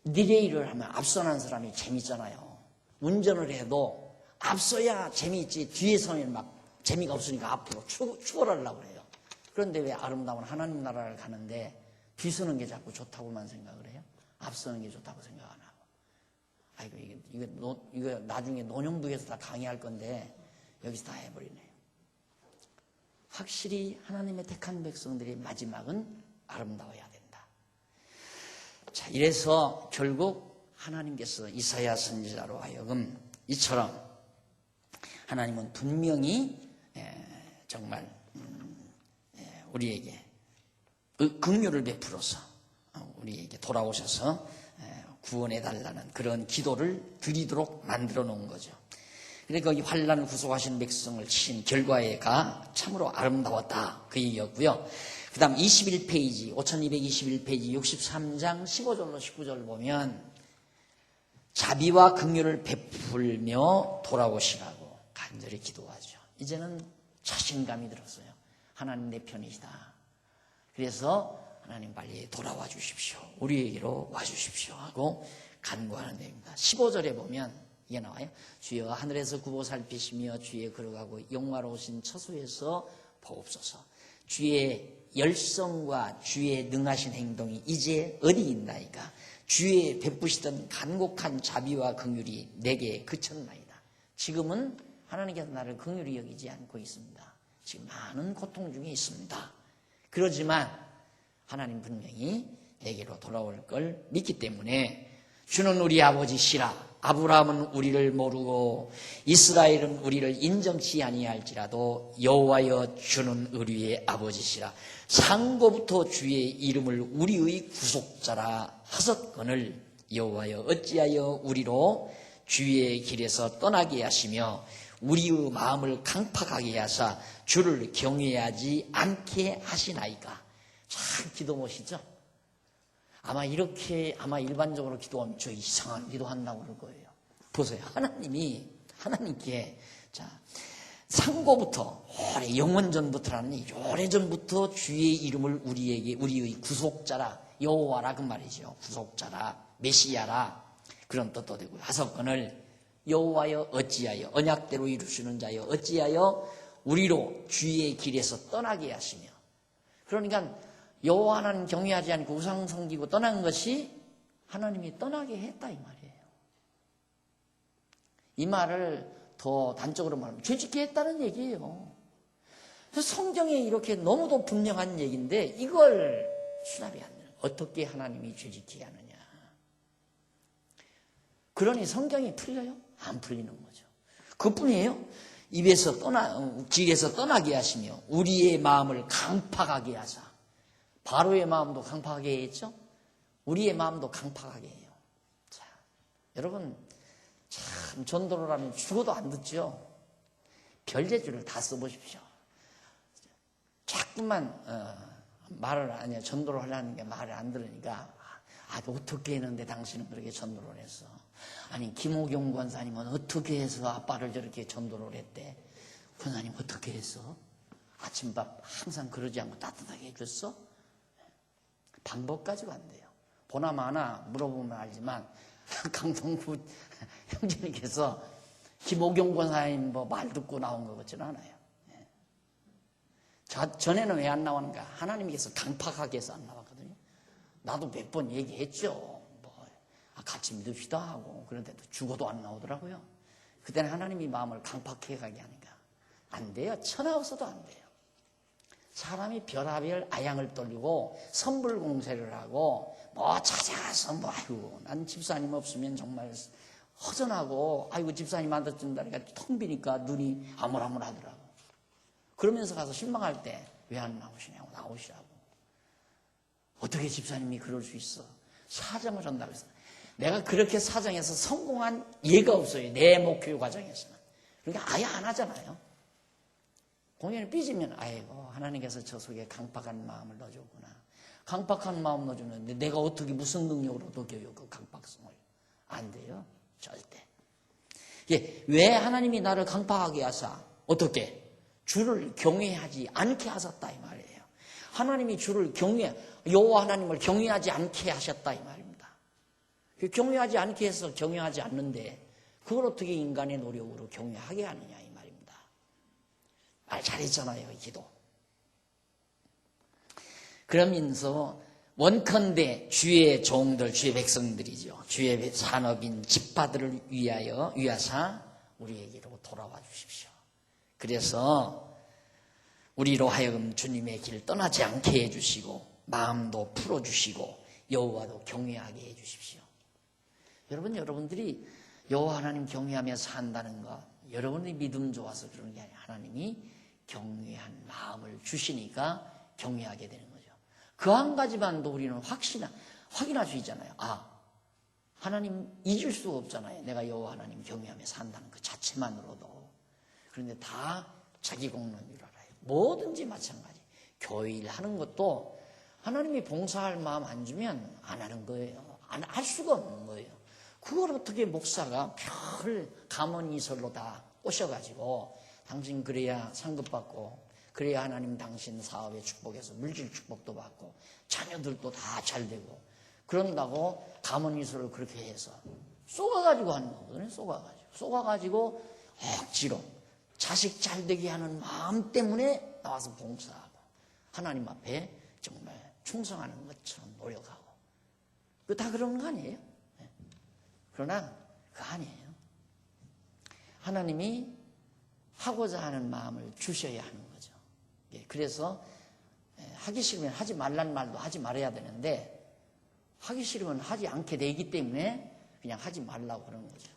리레이를 하면 앞서 난 사람이 재밌잖아요. 운전을 해도 앞서야 재미있지 뒤에 서면 재미가 없으니까 앞으로 추월하려고 그래요. 그런데 왜 아름다운 하나님 나라를 가는데 뒤서는 게 자꾸 좋다고만 생각을 해요? 앞서는 게 좋다고 생각 안 하고. 아이고, 이거 나중에 논현부에서 다 강의할 건데 여기서 다 해버리네요. 확실히 하나님의 택한 백성들의 마지막은 아름다워야 된다. 자, 이래서 결국 하나님께서 이사야 선지자로 하여금 이처럼 하나님은 분명히 정말 우리에게 긍휼을 베풀어서 우리에게 돌아오셔서 구원해달라는 그런 기도를 드리도록 만들어 놓은 거죠. 그러니까 이 환난을 구속하신 백성을 치신 결과가 참으로 아름다웠다, 그 얘기였고요. 그 다음 21페이지 5221페이지 63장 15절로 19절 보면 자비와 긍휼을 베풀며 돌아오시라고 간절히 기도하죠. 이제는 자신감이 들었어요. 하나님 내 편이시다. 그래서 하나님 빨리 돌아와 주십시오. 우리에게로 와 주십시오 하고 간구하는 내용입니다. 15절에 보면 이게 나와요. 주여 하늘에서 구보 살피시며 주의 걸어가고 영화로우신 처소에서 보옵소서. 주의 열성과 주의 능하신 행동이 이제 어디 있나이까. 주의 베푸시던 간곡한 자비와 긍휼이 내게 그쳤나이다. 지금은 하나님께서 나를 긍휼히 여기지 않고 있습니다. 지금 많은 고통 중에 있습니다. 그러지만 하나님 분명히 내게로 돌아올 걸 믿기 때문에 주는 우리 아버지시라. 아브라함은 우리를 모르고 이스라엘은 우리를 인정치 아니할지라도 여호와여 주는 우리의 아버지시라. 상고부터 주의 이름을 우리의 구속자라 하셨거늘 여호와여 어찌하여 우리로 주의 길에서 떠나게 하시며 우리의 마음을 강팍하게 하사 주를 경외하지 않게 하시나이까. 참 기도 멋이죠. 아마 일반적으로 기도하면 저 이상한 기도한다고 그럴 거예요. 보세요. 하나님께, 상고부터, 영원전부터라는 오래전부터 주의 이름을 우리의 구속자라, 여호와라 그 말이죠. 구속자라, 메시아라, 그런 뜻도 되고요. 하석건을 여호와여 어찌하여, 언약대로 이루시는 자여 어찌하여 우리로 주의 길에서 떠나게 하시며. 그러니까 여호와 하나님 경외하지 않고 우상 섬기고 떠난 것이 하나님이 떠나게 했다 이 말이에요. 이 말을 더 단적으로 말하면 죄짓게 했다는 얘기예요. 그래서 성경에 이렇게 너무도 분명한 얘기인데 이걸 수납이 안 돼요. 어떻게 하나님이 죄짓게 하느냐. 그러니 성경이 풀려요? 안 풀리는 거죠. 그뿐이에요. 길에서 떠나게 하시며 우리의 마음을 강팍하게 하사. 바로의 마음도 강팍하게 했죠. 우리의 마음도 강팍하게 해요. 자, 여러분 참 전도를 하면 죽어도 안 듣죠. 별재주를 다 써보십시오. 자꾸만 전도를 하려는 게 말을 안 들으니까 어떻게 했는데 당신은 그렇게 전도를 했어. 아니 김호경 권사님은 어떻게 해서 아빠를 저렇게 전도를 했대. 권사님 어떻게 했어? 아침밥 항상 그러지 않고 따뜻하게 해줬어? 방법 가지고 안 돼요. 보나마나 물어보면 알지만 강동구 형제님께서 김호경 권사님 말 듣고 나온 것 같지는 않아요. 전에는 왜 안 나오는가? 하나님께서 강팍하게 해서 안 나왔거든요. 나도 몇 번 얘기했죠. 같이 믿읍시다 하고 그런데도 죽어도 안 나오더라고요. 그때는 하나님이 마음을 강팍하게 가게 하니까 안 돼요. 천하 없어도 안 돼요. 사람이 별하별 아양을 떨리고 선불공세를 하고 찾아가서 난 집사님 없으면 정말 허전하고 집사님 안 듣는다니까 텅 비니까 눈이 아물아물하더라고. 그러면서 가서 실망할 때 왜 안 나오시냐고. 나오시라고. 어떻게 집사님이 그럴 수 있어. 사정을 한다고 해서 내가 그렇게 사정해서 성공한 예가 없어요. 내 목표 과정에서는. 그러니까 아예 안 하잖아요. 공연이 삐지면 하나님께서 저 속에 강팍한 마음을 넣어줬구나. 강팍한 마음 넣어주는데 내가 어떻게 무슨 능력으로 녹여요 그 강팍성을. 안 돼요. 절대. 왜 하나님이 나를 강팍하게 하사 어떻게? 주를 경외하지 않게 하셨다 이 말이에요. 하나님이 여호와 하나님을 경외하지 않게 하셨다 이 말입니다. 경외하지 않게 해서 경외하지 않는데 그걸 어떻게 인간의 노력으로 경외하게 하느냐 이 말입니다. 말 잘했잖아요 이 기도. 그러면서 원컨대 주의 종들, 주의 백성들이죠. 주의 산업인 지파들을 위하사 우리에게로 돌아와 주십시오. 그래서 우리로 하여금 주님의 길 떠나지 않게 해주시고 마음도 풀어주시고 여호와도 경외하게 해주십시오. 여러분들이 여호와 하나님 경외하며 산다는 것, 여러분이 믿음 좋아서 그러는 게 아니라 하나님이 경외한 마음을 주시니까 경외하게 되는 거죠. 그 한 가지만도 우리는 확인할 수 있잖아요. 하나님 잊을 수가 없잖아요. 내가 여호와 하나님 경외하며 산다는 그 자체만으로도. 그런데 다 자기 공론인 줄 알아요. 뭐든지 마찬가지. 교회일 하는 것도 하나님이 봉사할 마음 안 주면 안 하는 거예요. 할 수가 없는 거예요. 그걸 어떻게 목사가 별 감언이설로 다 꼬셔가지고 당신 그래야 상급받고 그래야 하나님 당신 사업에 축복해서 물질 축복도 받고 자녀들도 다 잘 되고 그런다고 감언이설을 그렇게 해서 쏘가가지고 하는 거거든요. 쏘가가지고 억지로 자식 잘 되게 하는 마음 때문에 나와서 봉사하고 하나님 앞에 정말 충성하는 것처럼 노력하고. 그 다 그런 거 아니에요? 그러나 그거 아니에요. 하나님이 하고자 하는 마음을 주셔야 하는 거죠. 그래서 하기 싫으면 하지 말란 말도 하지 말아야 되는데 하기 싫으면 하지 않게 되기 때문에 그냥 하지 말라고 그러는 거죠.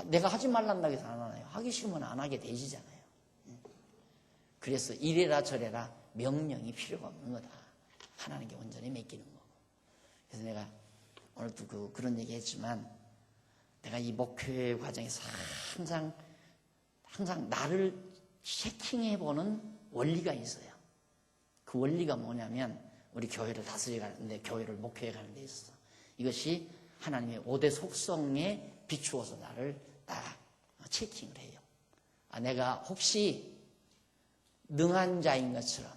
내가 하지 말란다고 해서 안 하나요? 하기 싫으면 안 하게 되시잖아요. 그래서 이래라 저래라 명령이 필요가 없는 거다. 하나님께 온전히 맡기는 거고. 그래서 내가 오늘도 그런 얘기 했지만 내가 이 목회 과정에서 항상 나를 체킹해보는 원리가 있어요. 그 원리가 뭐냐면 우리 교회를 다스려 가는데 교회를 목회해 가는 데 있어서 이것이 하나님의 5대 속성에 비추어서 나를 딱 체킹을 해요. 내가 혹시 능한 자인 것처럼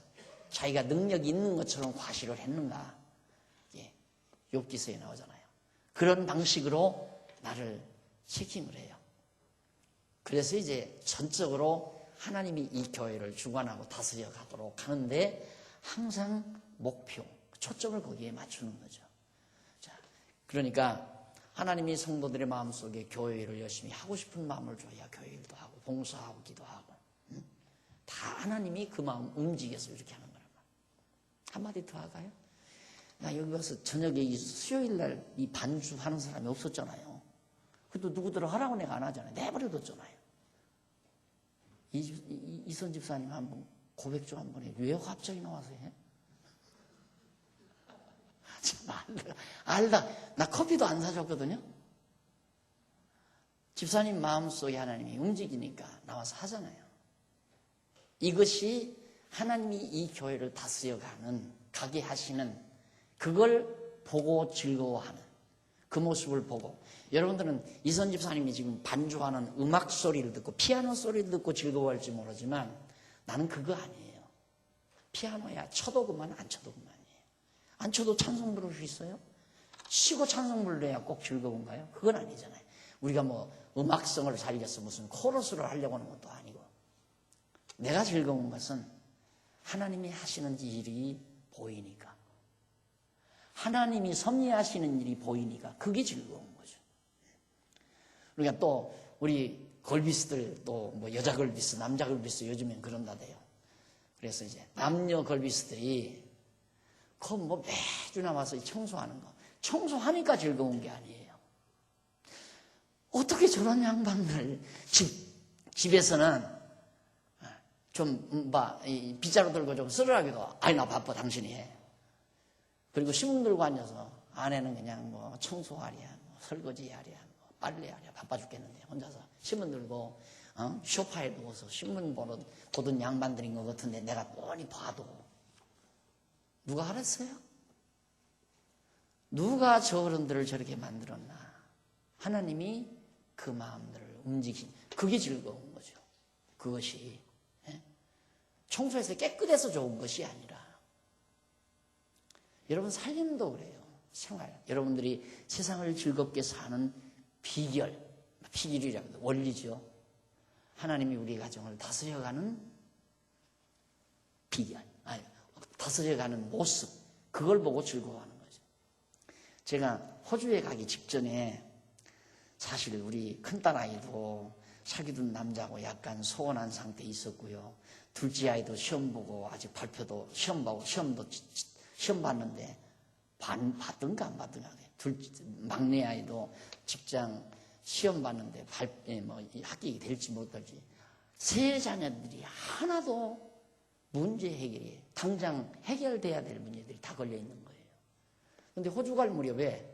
자기가 능력이 있는 것처럼 과시를 했는가? 욥기서에 나오잖아요. 그런 방식으로 나를 체킹을 해요. 그래서 이제 전적으로 하나님이 이 교회를 주관하고 다스려 가도록 하는데 항상 목표, 초점을 거기에 맞추는 거죠. 자, 그러니까 하나님이 성도들의 마음속에 교회를 열심히 하고 싶은 마음을 줘야 교회 일도 하고 봉사하고 기도하고 다 하나님이 그 마음 움직여서 이렇게 하는 거란 말이에요. 한마디 더 할까요? 나 여기 와서 저녁에 이 수요일 날 이 반주하는 사람이 없었잖아요. 그래도 누구들은 하라고 내가 안 하잖아요. 내버려뒀잖아요. 이선 집사님 한번 고백 좀 한번 해. 왜 갑자기 나와서 해? 참 알다. 나 커피도 안 사줬거든요. 집사님 마음속에 하나님이 움직이니까 나와서 하잖아요. 이것이 하나님이 이 교회를 가게 하시는 그걸 보고 즐거워하는 그 모습을 보고 여러분들은 이선 집사님이 지금 반주하는 음악 소리를 듣고 피아노 소리를 듣고 즐거워할지 모르지만 나는 그거 아니에요. 피아노야 쳐도 그만 안 쳐도 그만이에요. 안 쳐도 찬송 부를 수 있어요? 쉬고 찬송 부르려야 꼭 즐거운가요? 그건 아니잖아요. 우리가 뭐 음악성을 살려서 무슨 코러스를 하려고 하는 것도 아니고 내가 즐거운 것은 하나님이 하시는 일이 보이니까 하나님이 섭리하시는 일이 보이니까 그게 즐거운 거죠. 그러니까 또 우리 걸비스들 또 뭐 여자 걸비스, 남자 걸비스 요즘엔 그런다대요. 그래서 이제 남녀 걸비스들이 그 뭐 매주 나와서 청소하는 거 청소하니까 즐거운 게 아니에요. 어떻게 저런 양반들 집에서는 좀 빗자루 들고 좀 쓰러라기도 아니 나 바빠 당신이 해. 그리고 신문 들고 앉아서 아내는 그냥 뭐 청소하랴 뭐 설거지하랴 뭐 빨래하랴 바빠 죽겠는데 혼자서 신문 들고 소파에 누워서 신문 보던 양반들인 것 같은데 내가 뻔히 봐도 누가 알았어요? 누가 저어른들을 저렇게 만들었나? 하나님이 그 마음들을 움직인 그게 즐거운 거죠. 그것이 청소해서 깨끗해서 좋은 것이 아니라 여러분 살림도 그래요. 생활. 여러분들이 세상을 즐겁게 사는 비결이라고 원리죠. 하나님이 우리 가정을 다스려가는 비결. 다스려가는 모습. 그걸 보고 즐거워하는 거죠. 제가 호주에 가기 직전에 사실 우리 큰딸아이도 사귀던 남자하고 약간 소원한 상태에 있었고요. 둘째 아이도 시험 보고 아직 발표도 시험 봤는데 받든가 안 받든가. 막내 아이도 직장 시험 봤는데 합격이 될지 못 될지. 세 자녀들이 하나도 문제 해결이 당장 해결돼야 될 문제들이 다 걸려 있는 거예요. 그런데 호주 갈 무렵에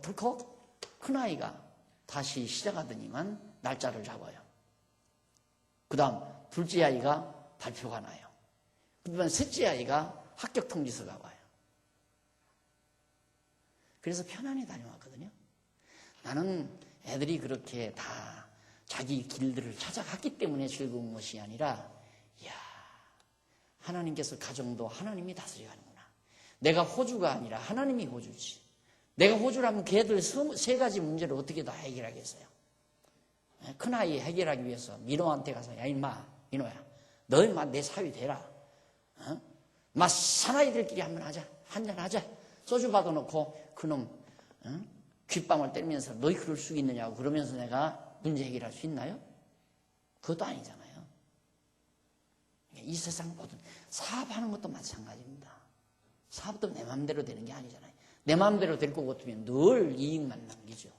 덜컥 큰아이가 다시 시작하더니만 날짜를 잡아요. 그 다음 둘째 아이가 발표가 나요. 그 다음 셋째 아이가 합격 통지서가 와요. 그래서 편안히 다녀왔거든요. 나는 애들이 그렇게 다 자기 길들을 찾아갔기 때문에 즐거운 것이 아니라 이야 하나님께서 가정도 하나님이 다스려가는구나. 내가 호주가 아니라 하나님이 호주지. 내가 호주라면 걔들 세 가지 문제를 어떻게 다 해결하겠어요. 큰아이 해결하기 위해서 민호한테 가서 야 인마 민호야 너 인마 내 사위 되라. 사나이들끼리 한잔 하자. 소주 받아놓고 그놈 귓밤을 때리면서 너희 그럴 수 있느냐고 그러면서 내가 문제 해결할 수 있나요? 그것도 아니잖아요. 이 세상 모든 사업하는 것도 마찬가지입니다. 사업도 내 마음대로 되는 게 아니잖아요. 내 마음대로 될 것 같으면 늘 이익만 남기죠.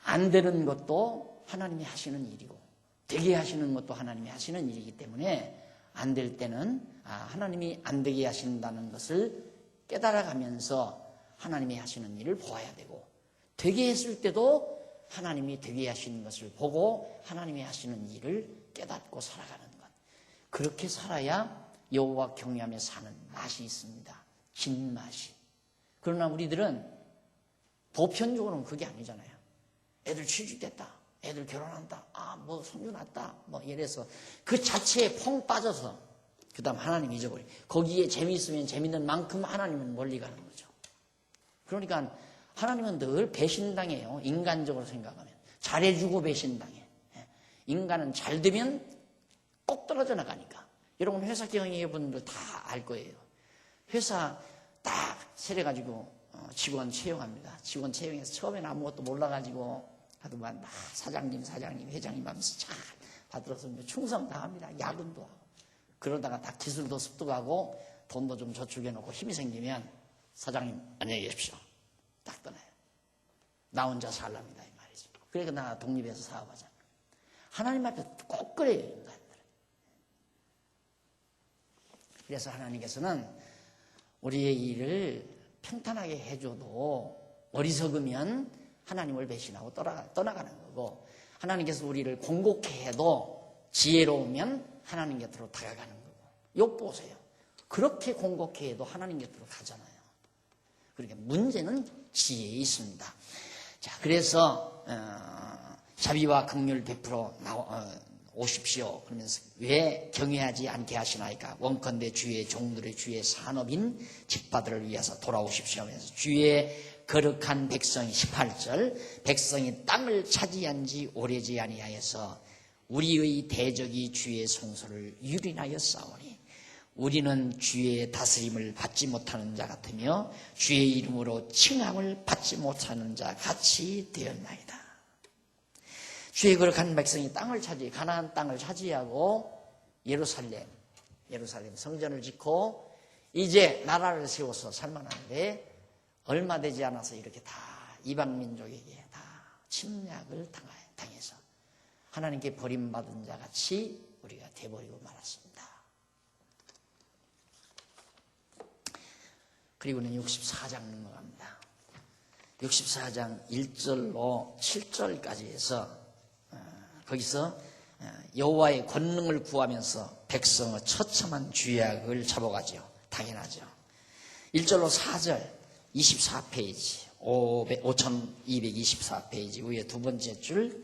안 되는 것도 하나님이 하시는 일이고 되게 하시는 것도 하나님이 하시는 일이기 때문에 안 될 때는 하나님이 안 되게 하신다는 것을 깨달아가면서 하나님이 하시는 일을 보아야 되고, 되게 했을 때도 하나님이 되게 하시는 것을 보고 하나님이 하시는 일을 깨닫고 살아가는 것. 그렇게 살아야 여호와 경외하며 사는 맛이 있습니다. 진맛이. 그러나 우리들은 보편적으로는 그게 아니잖아요. 애들 취직됐다, 애들 결혼한다, 뭐 손주 났다, 뭐 이래서 그 자체에 펑 빠져서 그 다음 하나님 잊어버려. 거기에 재미있으면 재밌는 만큼 하나님은 멀리 가는 거죠. 그러니까 하나님은 늘 배신당해요. 인간적으로 생각하면 잘해주고 배신당해. 인간은 잘 되면 꼭 떨어져 나가니까. 여러분 회사 경영해분들 다 알 거예요. 회사 딱 세려가지고 직원 채용합니다. 직원 채용해서 처음에는 아무것도 몰라가지고 하더만 사장님 회장님 하면서 잘 받들어서 충성 다 합니다. 야근도 하고. 그러다가 다 기술도 습득하고 돈도 좀 저축해 놓고 힘이 생기면 사장님 안녕히 계십시오. 딱 떠나요. 나 혼자 살랍니다 이 말이죠. 그러니까 나 독립해서 사업하자. 하나님 앞에 꼭 그래요 인간들은. 그래서 하나님께서는 우리의 일을 평탄하게 해줘도 어리석으면 하나님을 배신하고 떠나가는 거고, 하나님께서 우리를 공곡해 해도 지혜로우면 하나님 곁으로 다가가는 거고. 욥 보세요. 그렇게 공곡해 해도 하나님 곁으로 가잖아요. 그러니까 문제는 지혜에 있습니다. 자, 그래서 자비와 긍휼 베풀어 오십시오. 그러면서 왜 경외하지 않게 하시나이까? 원컨대 주의 종들의 주의 산업인 집파들을 위해서 돌아오십시오 하면서 주의 거룩한 백성이 18절 백성이 땅을 차지한 지 오래지 아니하여서 우리의 대적이 주의 송소를 유린하여 싸우니 우리는 주의 다스림을 받지 못하는 자 같으며 주의 이름으로 칭함을 받지 못하는 자 같이 되었나이다. 주의 거룩한 백성이 땅을 가나안 땅을 차지하고 예루살렘 성전을 짓고 이제 나라를 세워서 살만한데 얼마 되지 않아서 이렇게 다 이방 민족에게 다 침략을 당해서 하나님께 버림받은 자 같이 우리가 돼버리고 말았습니다. 그리고는 64장 넘어갑니다. 64장 1절로 7절까지 해서 거기서 여호와의 권능을 구하면서 백성의 처참한 죄악을 잡아가죠. 당연하죠. 1절로 4절 24페이지 5224페이지 위에 두 번째 줄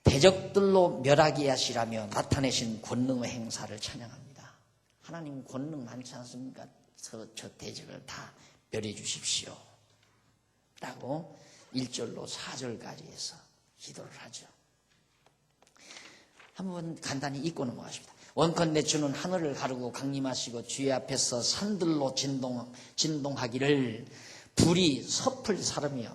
대적들로 멸하게 하시라며 나타내신 권능의 행사를 찬양합니다. 하나님 권능 많지 않습니까? 저 대적을 다 멸해 주십시오 라고 1절로 4절까지 해서 기도를 하죠. 한번 간단히 읽고 넘어가십니다. 원컨대 주는 하늘을 가르고 강림하시고 주의 앞에서 산들로 진동하기를 불이 섭을 사르며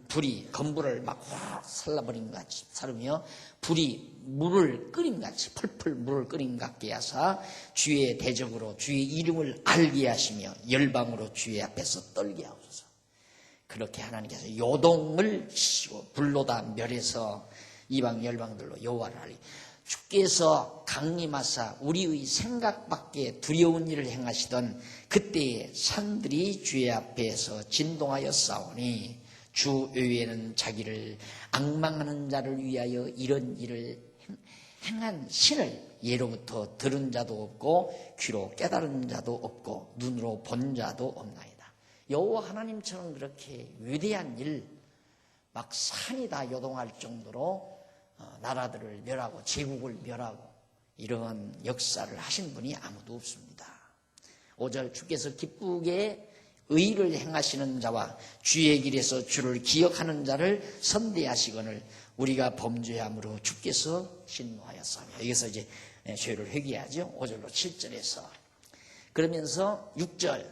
불이 건물을 막 확 살라버린 것 같이 사르며 불이 물을 끓인 같이 펄펄 물을 끓인 것 같게 하사 주의 대적으로 주의 이름을 알게 하시며 열방으로 주의 앞에서 떨게 하소서. 그렇게 하나님께서 요동을 치시고 불로다 멸해서 이방 열방들로 여호와를 알리. 주께서 강림하사 우리의 생각 밖에 두려운 일을 행하시던 그때에 산들이 주의 앞에서 진동하여 싸우니 주 외에는 자기를 앙망하는 자를 위하여 이런 일을 행한 신을 예로부터 들은 자도 없고 귀로 깨달은 자도 없고 눈으로 본 자도 없나이다. 여호와 하나님처럼 그렇게 위대한 일, 막 산이 다 요동할 정도로 나라들을 멸하고 제국을 멸하고 이러한 역사를 하신 분이 아무도 없습니다. 5절 주께서 기쁘게 의를 행하시는 자와 주의 길에서 주를 기억하는 자를 선대하시거늘 우리가 범죄함으로 주께서 진노하였사며. 여기서 이제 죄를 회개하죠. 5절로 7절에서. 그러면서 6절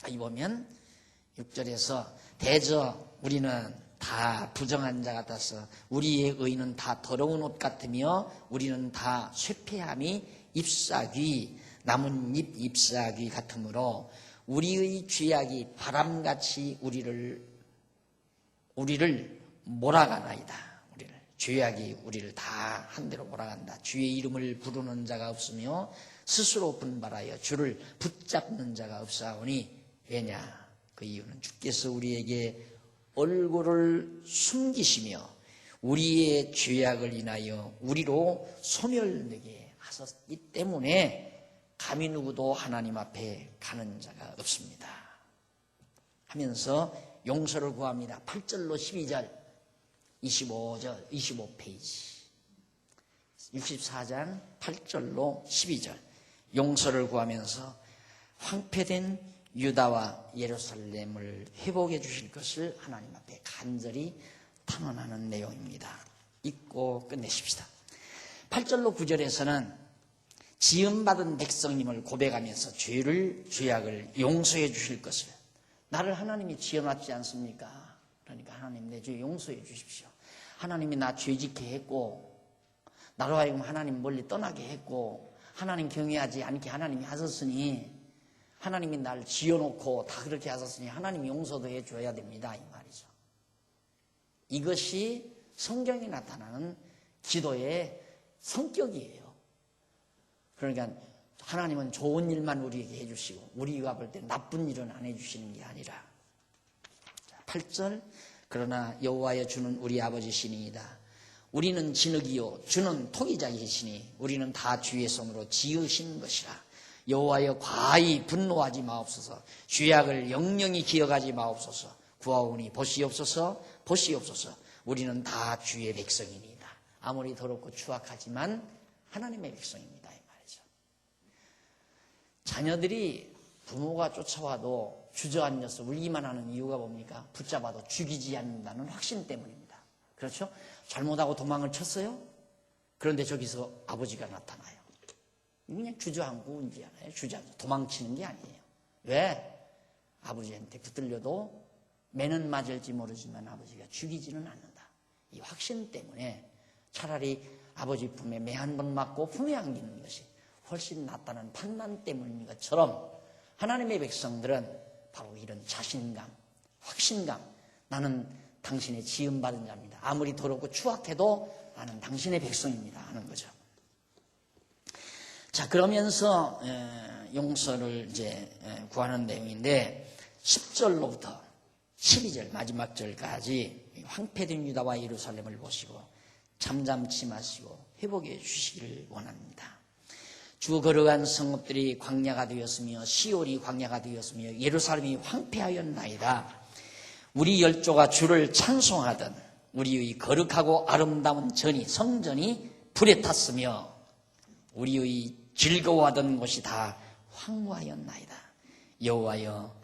여기 보면 6절에서 대저 우리는 다 부정한 자 같아서 우리의 의는 다 더러운 옷 같으며 우리는 다 쇠폐함이 잎사귀 나뭇잎 잎사귀 같으므로 우리의 죄악이 바람같이 우리를 몰아가나이다. 죄악이 우리를 다 한 대로 몰아간다. 주의 이름을 부르는 자가 없으며 스스로 분발하여 주를 붙잡는 자가 없사오니 왜냐? 그 이유는 주께서 우리에게 얼굴을 숨기시며 우리의 죄악을 인하여 우리로 소멸되게 하셨기 때문에 감히 누구도 하나님 앞에 가는 자가 없습니다. 하면서 용서를 구합니다. 8절로 12절 25절 25페이지 64장 8절로 12절 용서를 구하면서 황폐된 유다와 예루살렘을 회복해 주실 것을 하나님 앞에 간절히 탄원하는 내용입니다. 읽고 끝내십시다. 8절로 9절에서는 지음받은 백성님을 고백하면서 죄악을 용서해 주실 것을 나를 하나님이 지어놨지 않습니까? 그러니까 하나님 내 죄 용서해 주십시오. 하나님이 나 죄짓게 했고 나로 하여금 하나님 멀리 떠나게 했고 하나님 경외하지 않게 하나님이 하셨으니 하나님이 날 지어놓고 다 그렇게 하셨으니 하나님이 용서도 해줘야 됩니다. 이 말이죠. 이것이 성경에 나타나는 기도의 성격이에요. 그러니까 하나님은 좋은 일만 우리에게 해주시고 우리가 볼 때 나쁜 일은 안 해주시는 게 아니라 8절 그러나 여호와여 주는 우리 아버지시니이다. 우리는 진흙이요 주는 토기장이시니 우리는 다 주의 손으로 지으신 것이라. 여호와여 과히 분노하지 마옵소서. 죄악을 영영히 기억하지 마옵소서. 구하오니 보시옵소서 보시옵소서. 우리는 다 주의 백성이니이다. 아무리 더럽고 추악하지만 하나님의 백성입니다. 이 말이죠. 자녀들이 부모가 쫓아와도 주저앉아서 울기만 하는 이유가 뭡니까? 붙잡아도 죽이지 않는다는 확신 때문입니다. 그렇죠? 잘못하고 도망을 쳤어요? 그런데 저기서 아버지가 나타나요. 그냥 주저앉고 울지 않아요. 주저앉아 도망치는 게 아니에요. 왜? 아버지한테 붙들려도 매는 맞을지 모르지만 아버지가 죽이지는 않는다. 이 확신 때문에 차라리 아버지 품에 매 한 번 맞고 품에 안기는 것이 훨씬 낫다는 판단 때문인 것처럼 하나님의 백성들은 바로 이런 자신감, 확신감, 나는 당신의 지음받은 자입니다. 아무리 더럽고 추악해도 나는 당신의 백성입니다 하는 거죠. 자, 그러면서 용서를 이제 구하는 내용인데 10절로부터 12절 마지막 절까지 황폐된 유다와 예루살렘을 보시고 잠잠치 마시고 회복해 주시기를 원합니다. 주 걸어간 성읍들이 광야가 되었으며 시온이 광야가 되었으며 예루살렘이 황폐하였나이다. 우리 열조가 주를 찬송하던 우리의 거룩하고 아름다운 성전이 불에 탔으며 우리의 즐거워하던 곳이 다 황무하였나이다. 여호와여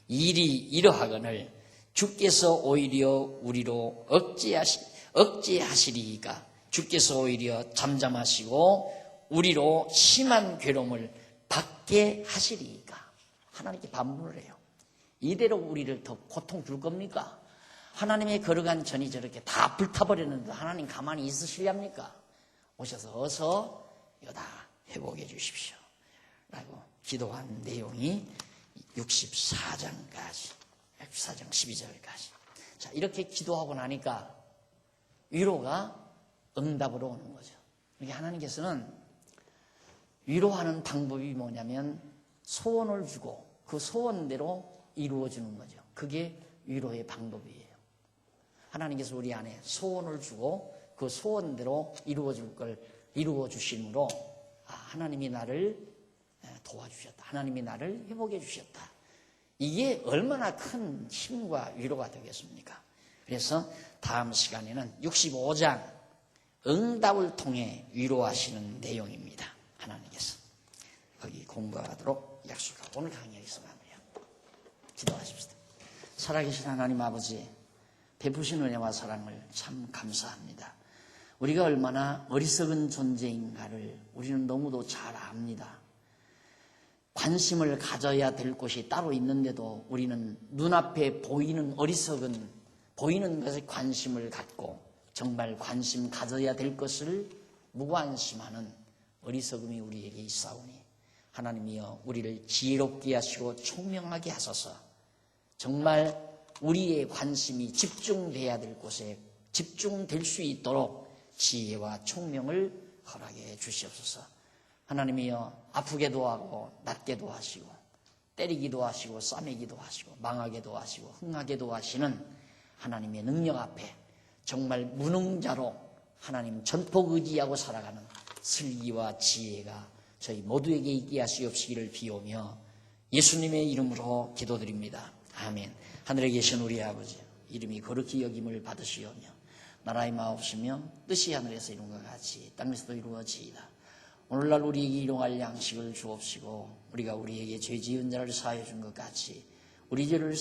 일이 이러하거늘 주께서 오히려 우리로 억제하시리이까. 주께서 오히려 잠잠하시고 우리로 심한 괴로움을 받게 하시리이까. 하나님께 반문을 해요. 이대로 우리를 더 고통 줄 겁니까? 하나님의 거룩한 전이 저렇게 다 불타버렸는데 하나님 가만히 있으시렵니까? 오셔서 어서 여다 회복해 주십시오 라고 기도한 내용이 64장까지 64장 12절까지. 자, 이렇게 기도하고 나니까 위로가 응답으로 오는 거죠. 이게 하나님께서는 위로하는 방법이 뭐냐면 소원을 주고 그 소원대로 이루어주는 거죠. 그게 위로의 방법이에요. 하나님께서 우리 안에 소원을 주고 그 소원대로 이루어줄 걸 이루어주심으로 하나님이 나를 도와주셨다. 하나님이 나를 회복해 주셨다. 이게 얼마나 큰 힘과 위로가 되겠습니까? 그래서 다음 시간에는 65장 응답을 통해 위로하시는 내용입니다. 하나님께서 거기 공부하도록 약속하고 오늘 강의 여기서 마무리합니다. 기도하십시다. 살아계신 하나님 아버지, 베푸신 은혜와 사랑을 참 감사합니다. 우리가 얼마나 어리석은 존재인가를 우리는 너무도 잘 압니다. 관심을 가져야 될 곳이 따로 있는데도 우리는 눈앞에 보이는 보이는 것에 관심을 갖고 정말 관심 가져야 될 것을 무관심하는 어리석음이 우리에게 있사오니 하나님이여 우리를 지혜롭게 하시고 총명하게 하소서. 정말 우리의 관심이 집중돼야 될 곳에 집중될 수 있도록 지혜와 총명을 허락해 주시옵소서. 하나님이여 아프게도 하고 낫게도 하시고 때리기도 하시고 싸매기도 하시고 망하게도 하시고 흥하게도 하시는 하나님의 능력 앞에 정말 무능자로 하나님 전폭 의지하고 살아가는 슬기와 지혜가 저희 모두에게 있게 하시옵시기를 비오며 예수님의 이름으로 기도드립니다. 아멘. 하늘에 계신 우리 아버지 이름이 거룩히 여김을 받으시오며 나라의 마옵시며 뜻이 하늘에서 이룬 것 같이 땅에서도 이루어지이다. 오늘날 우리에게 일용할 양식을 주옵시고 우리가 우리에게 죄 지은 자를 사하여 준 것 같이 우리 죄를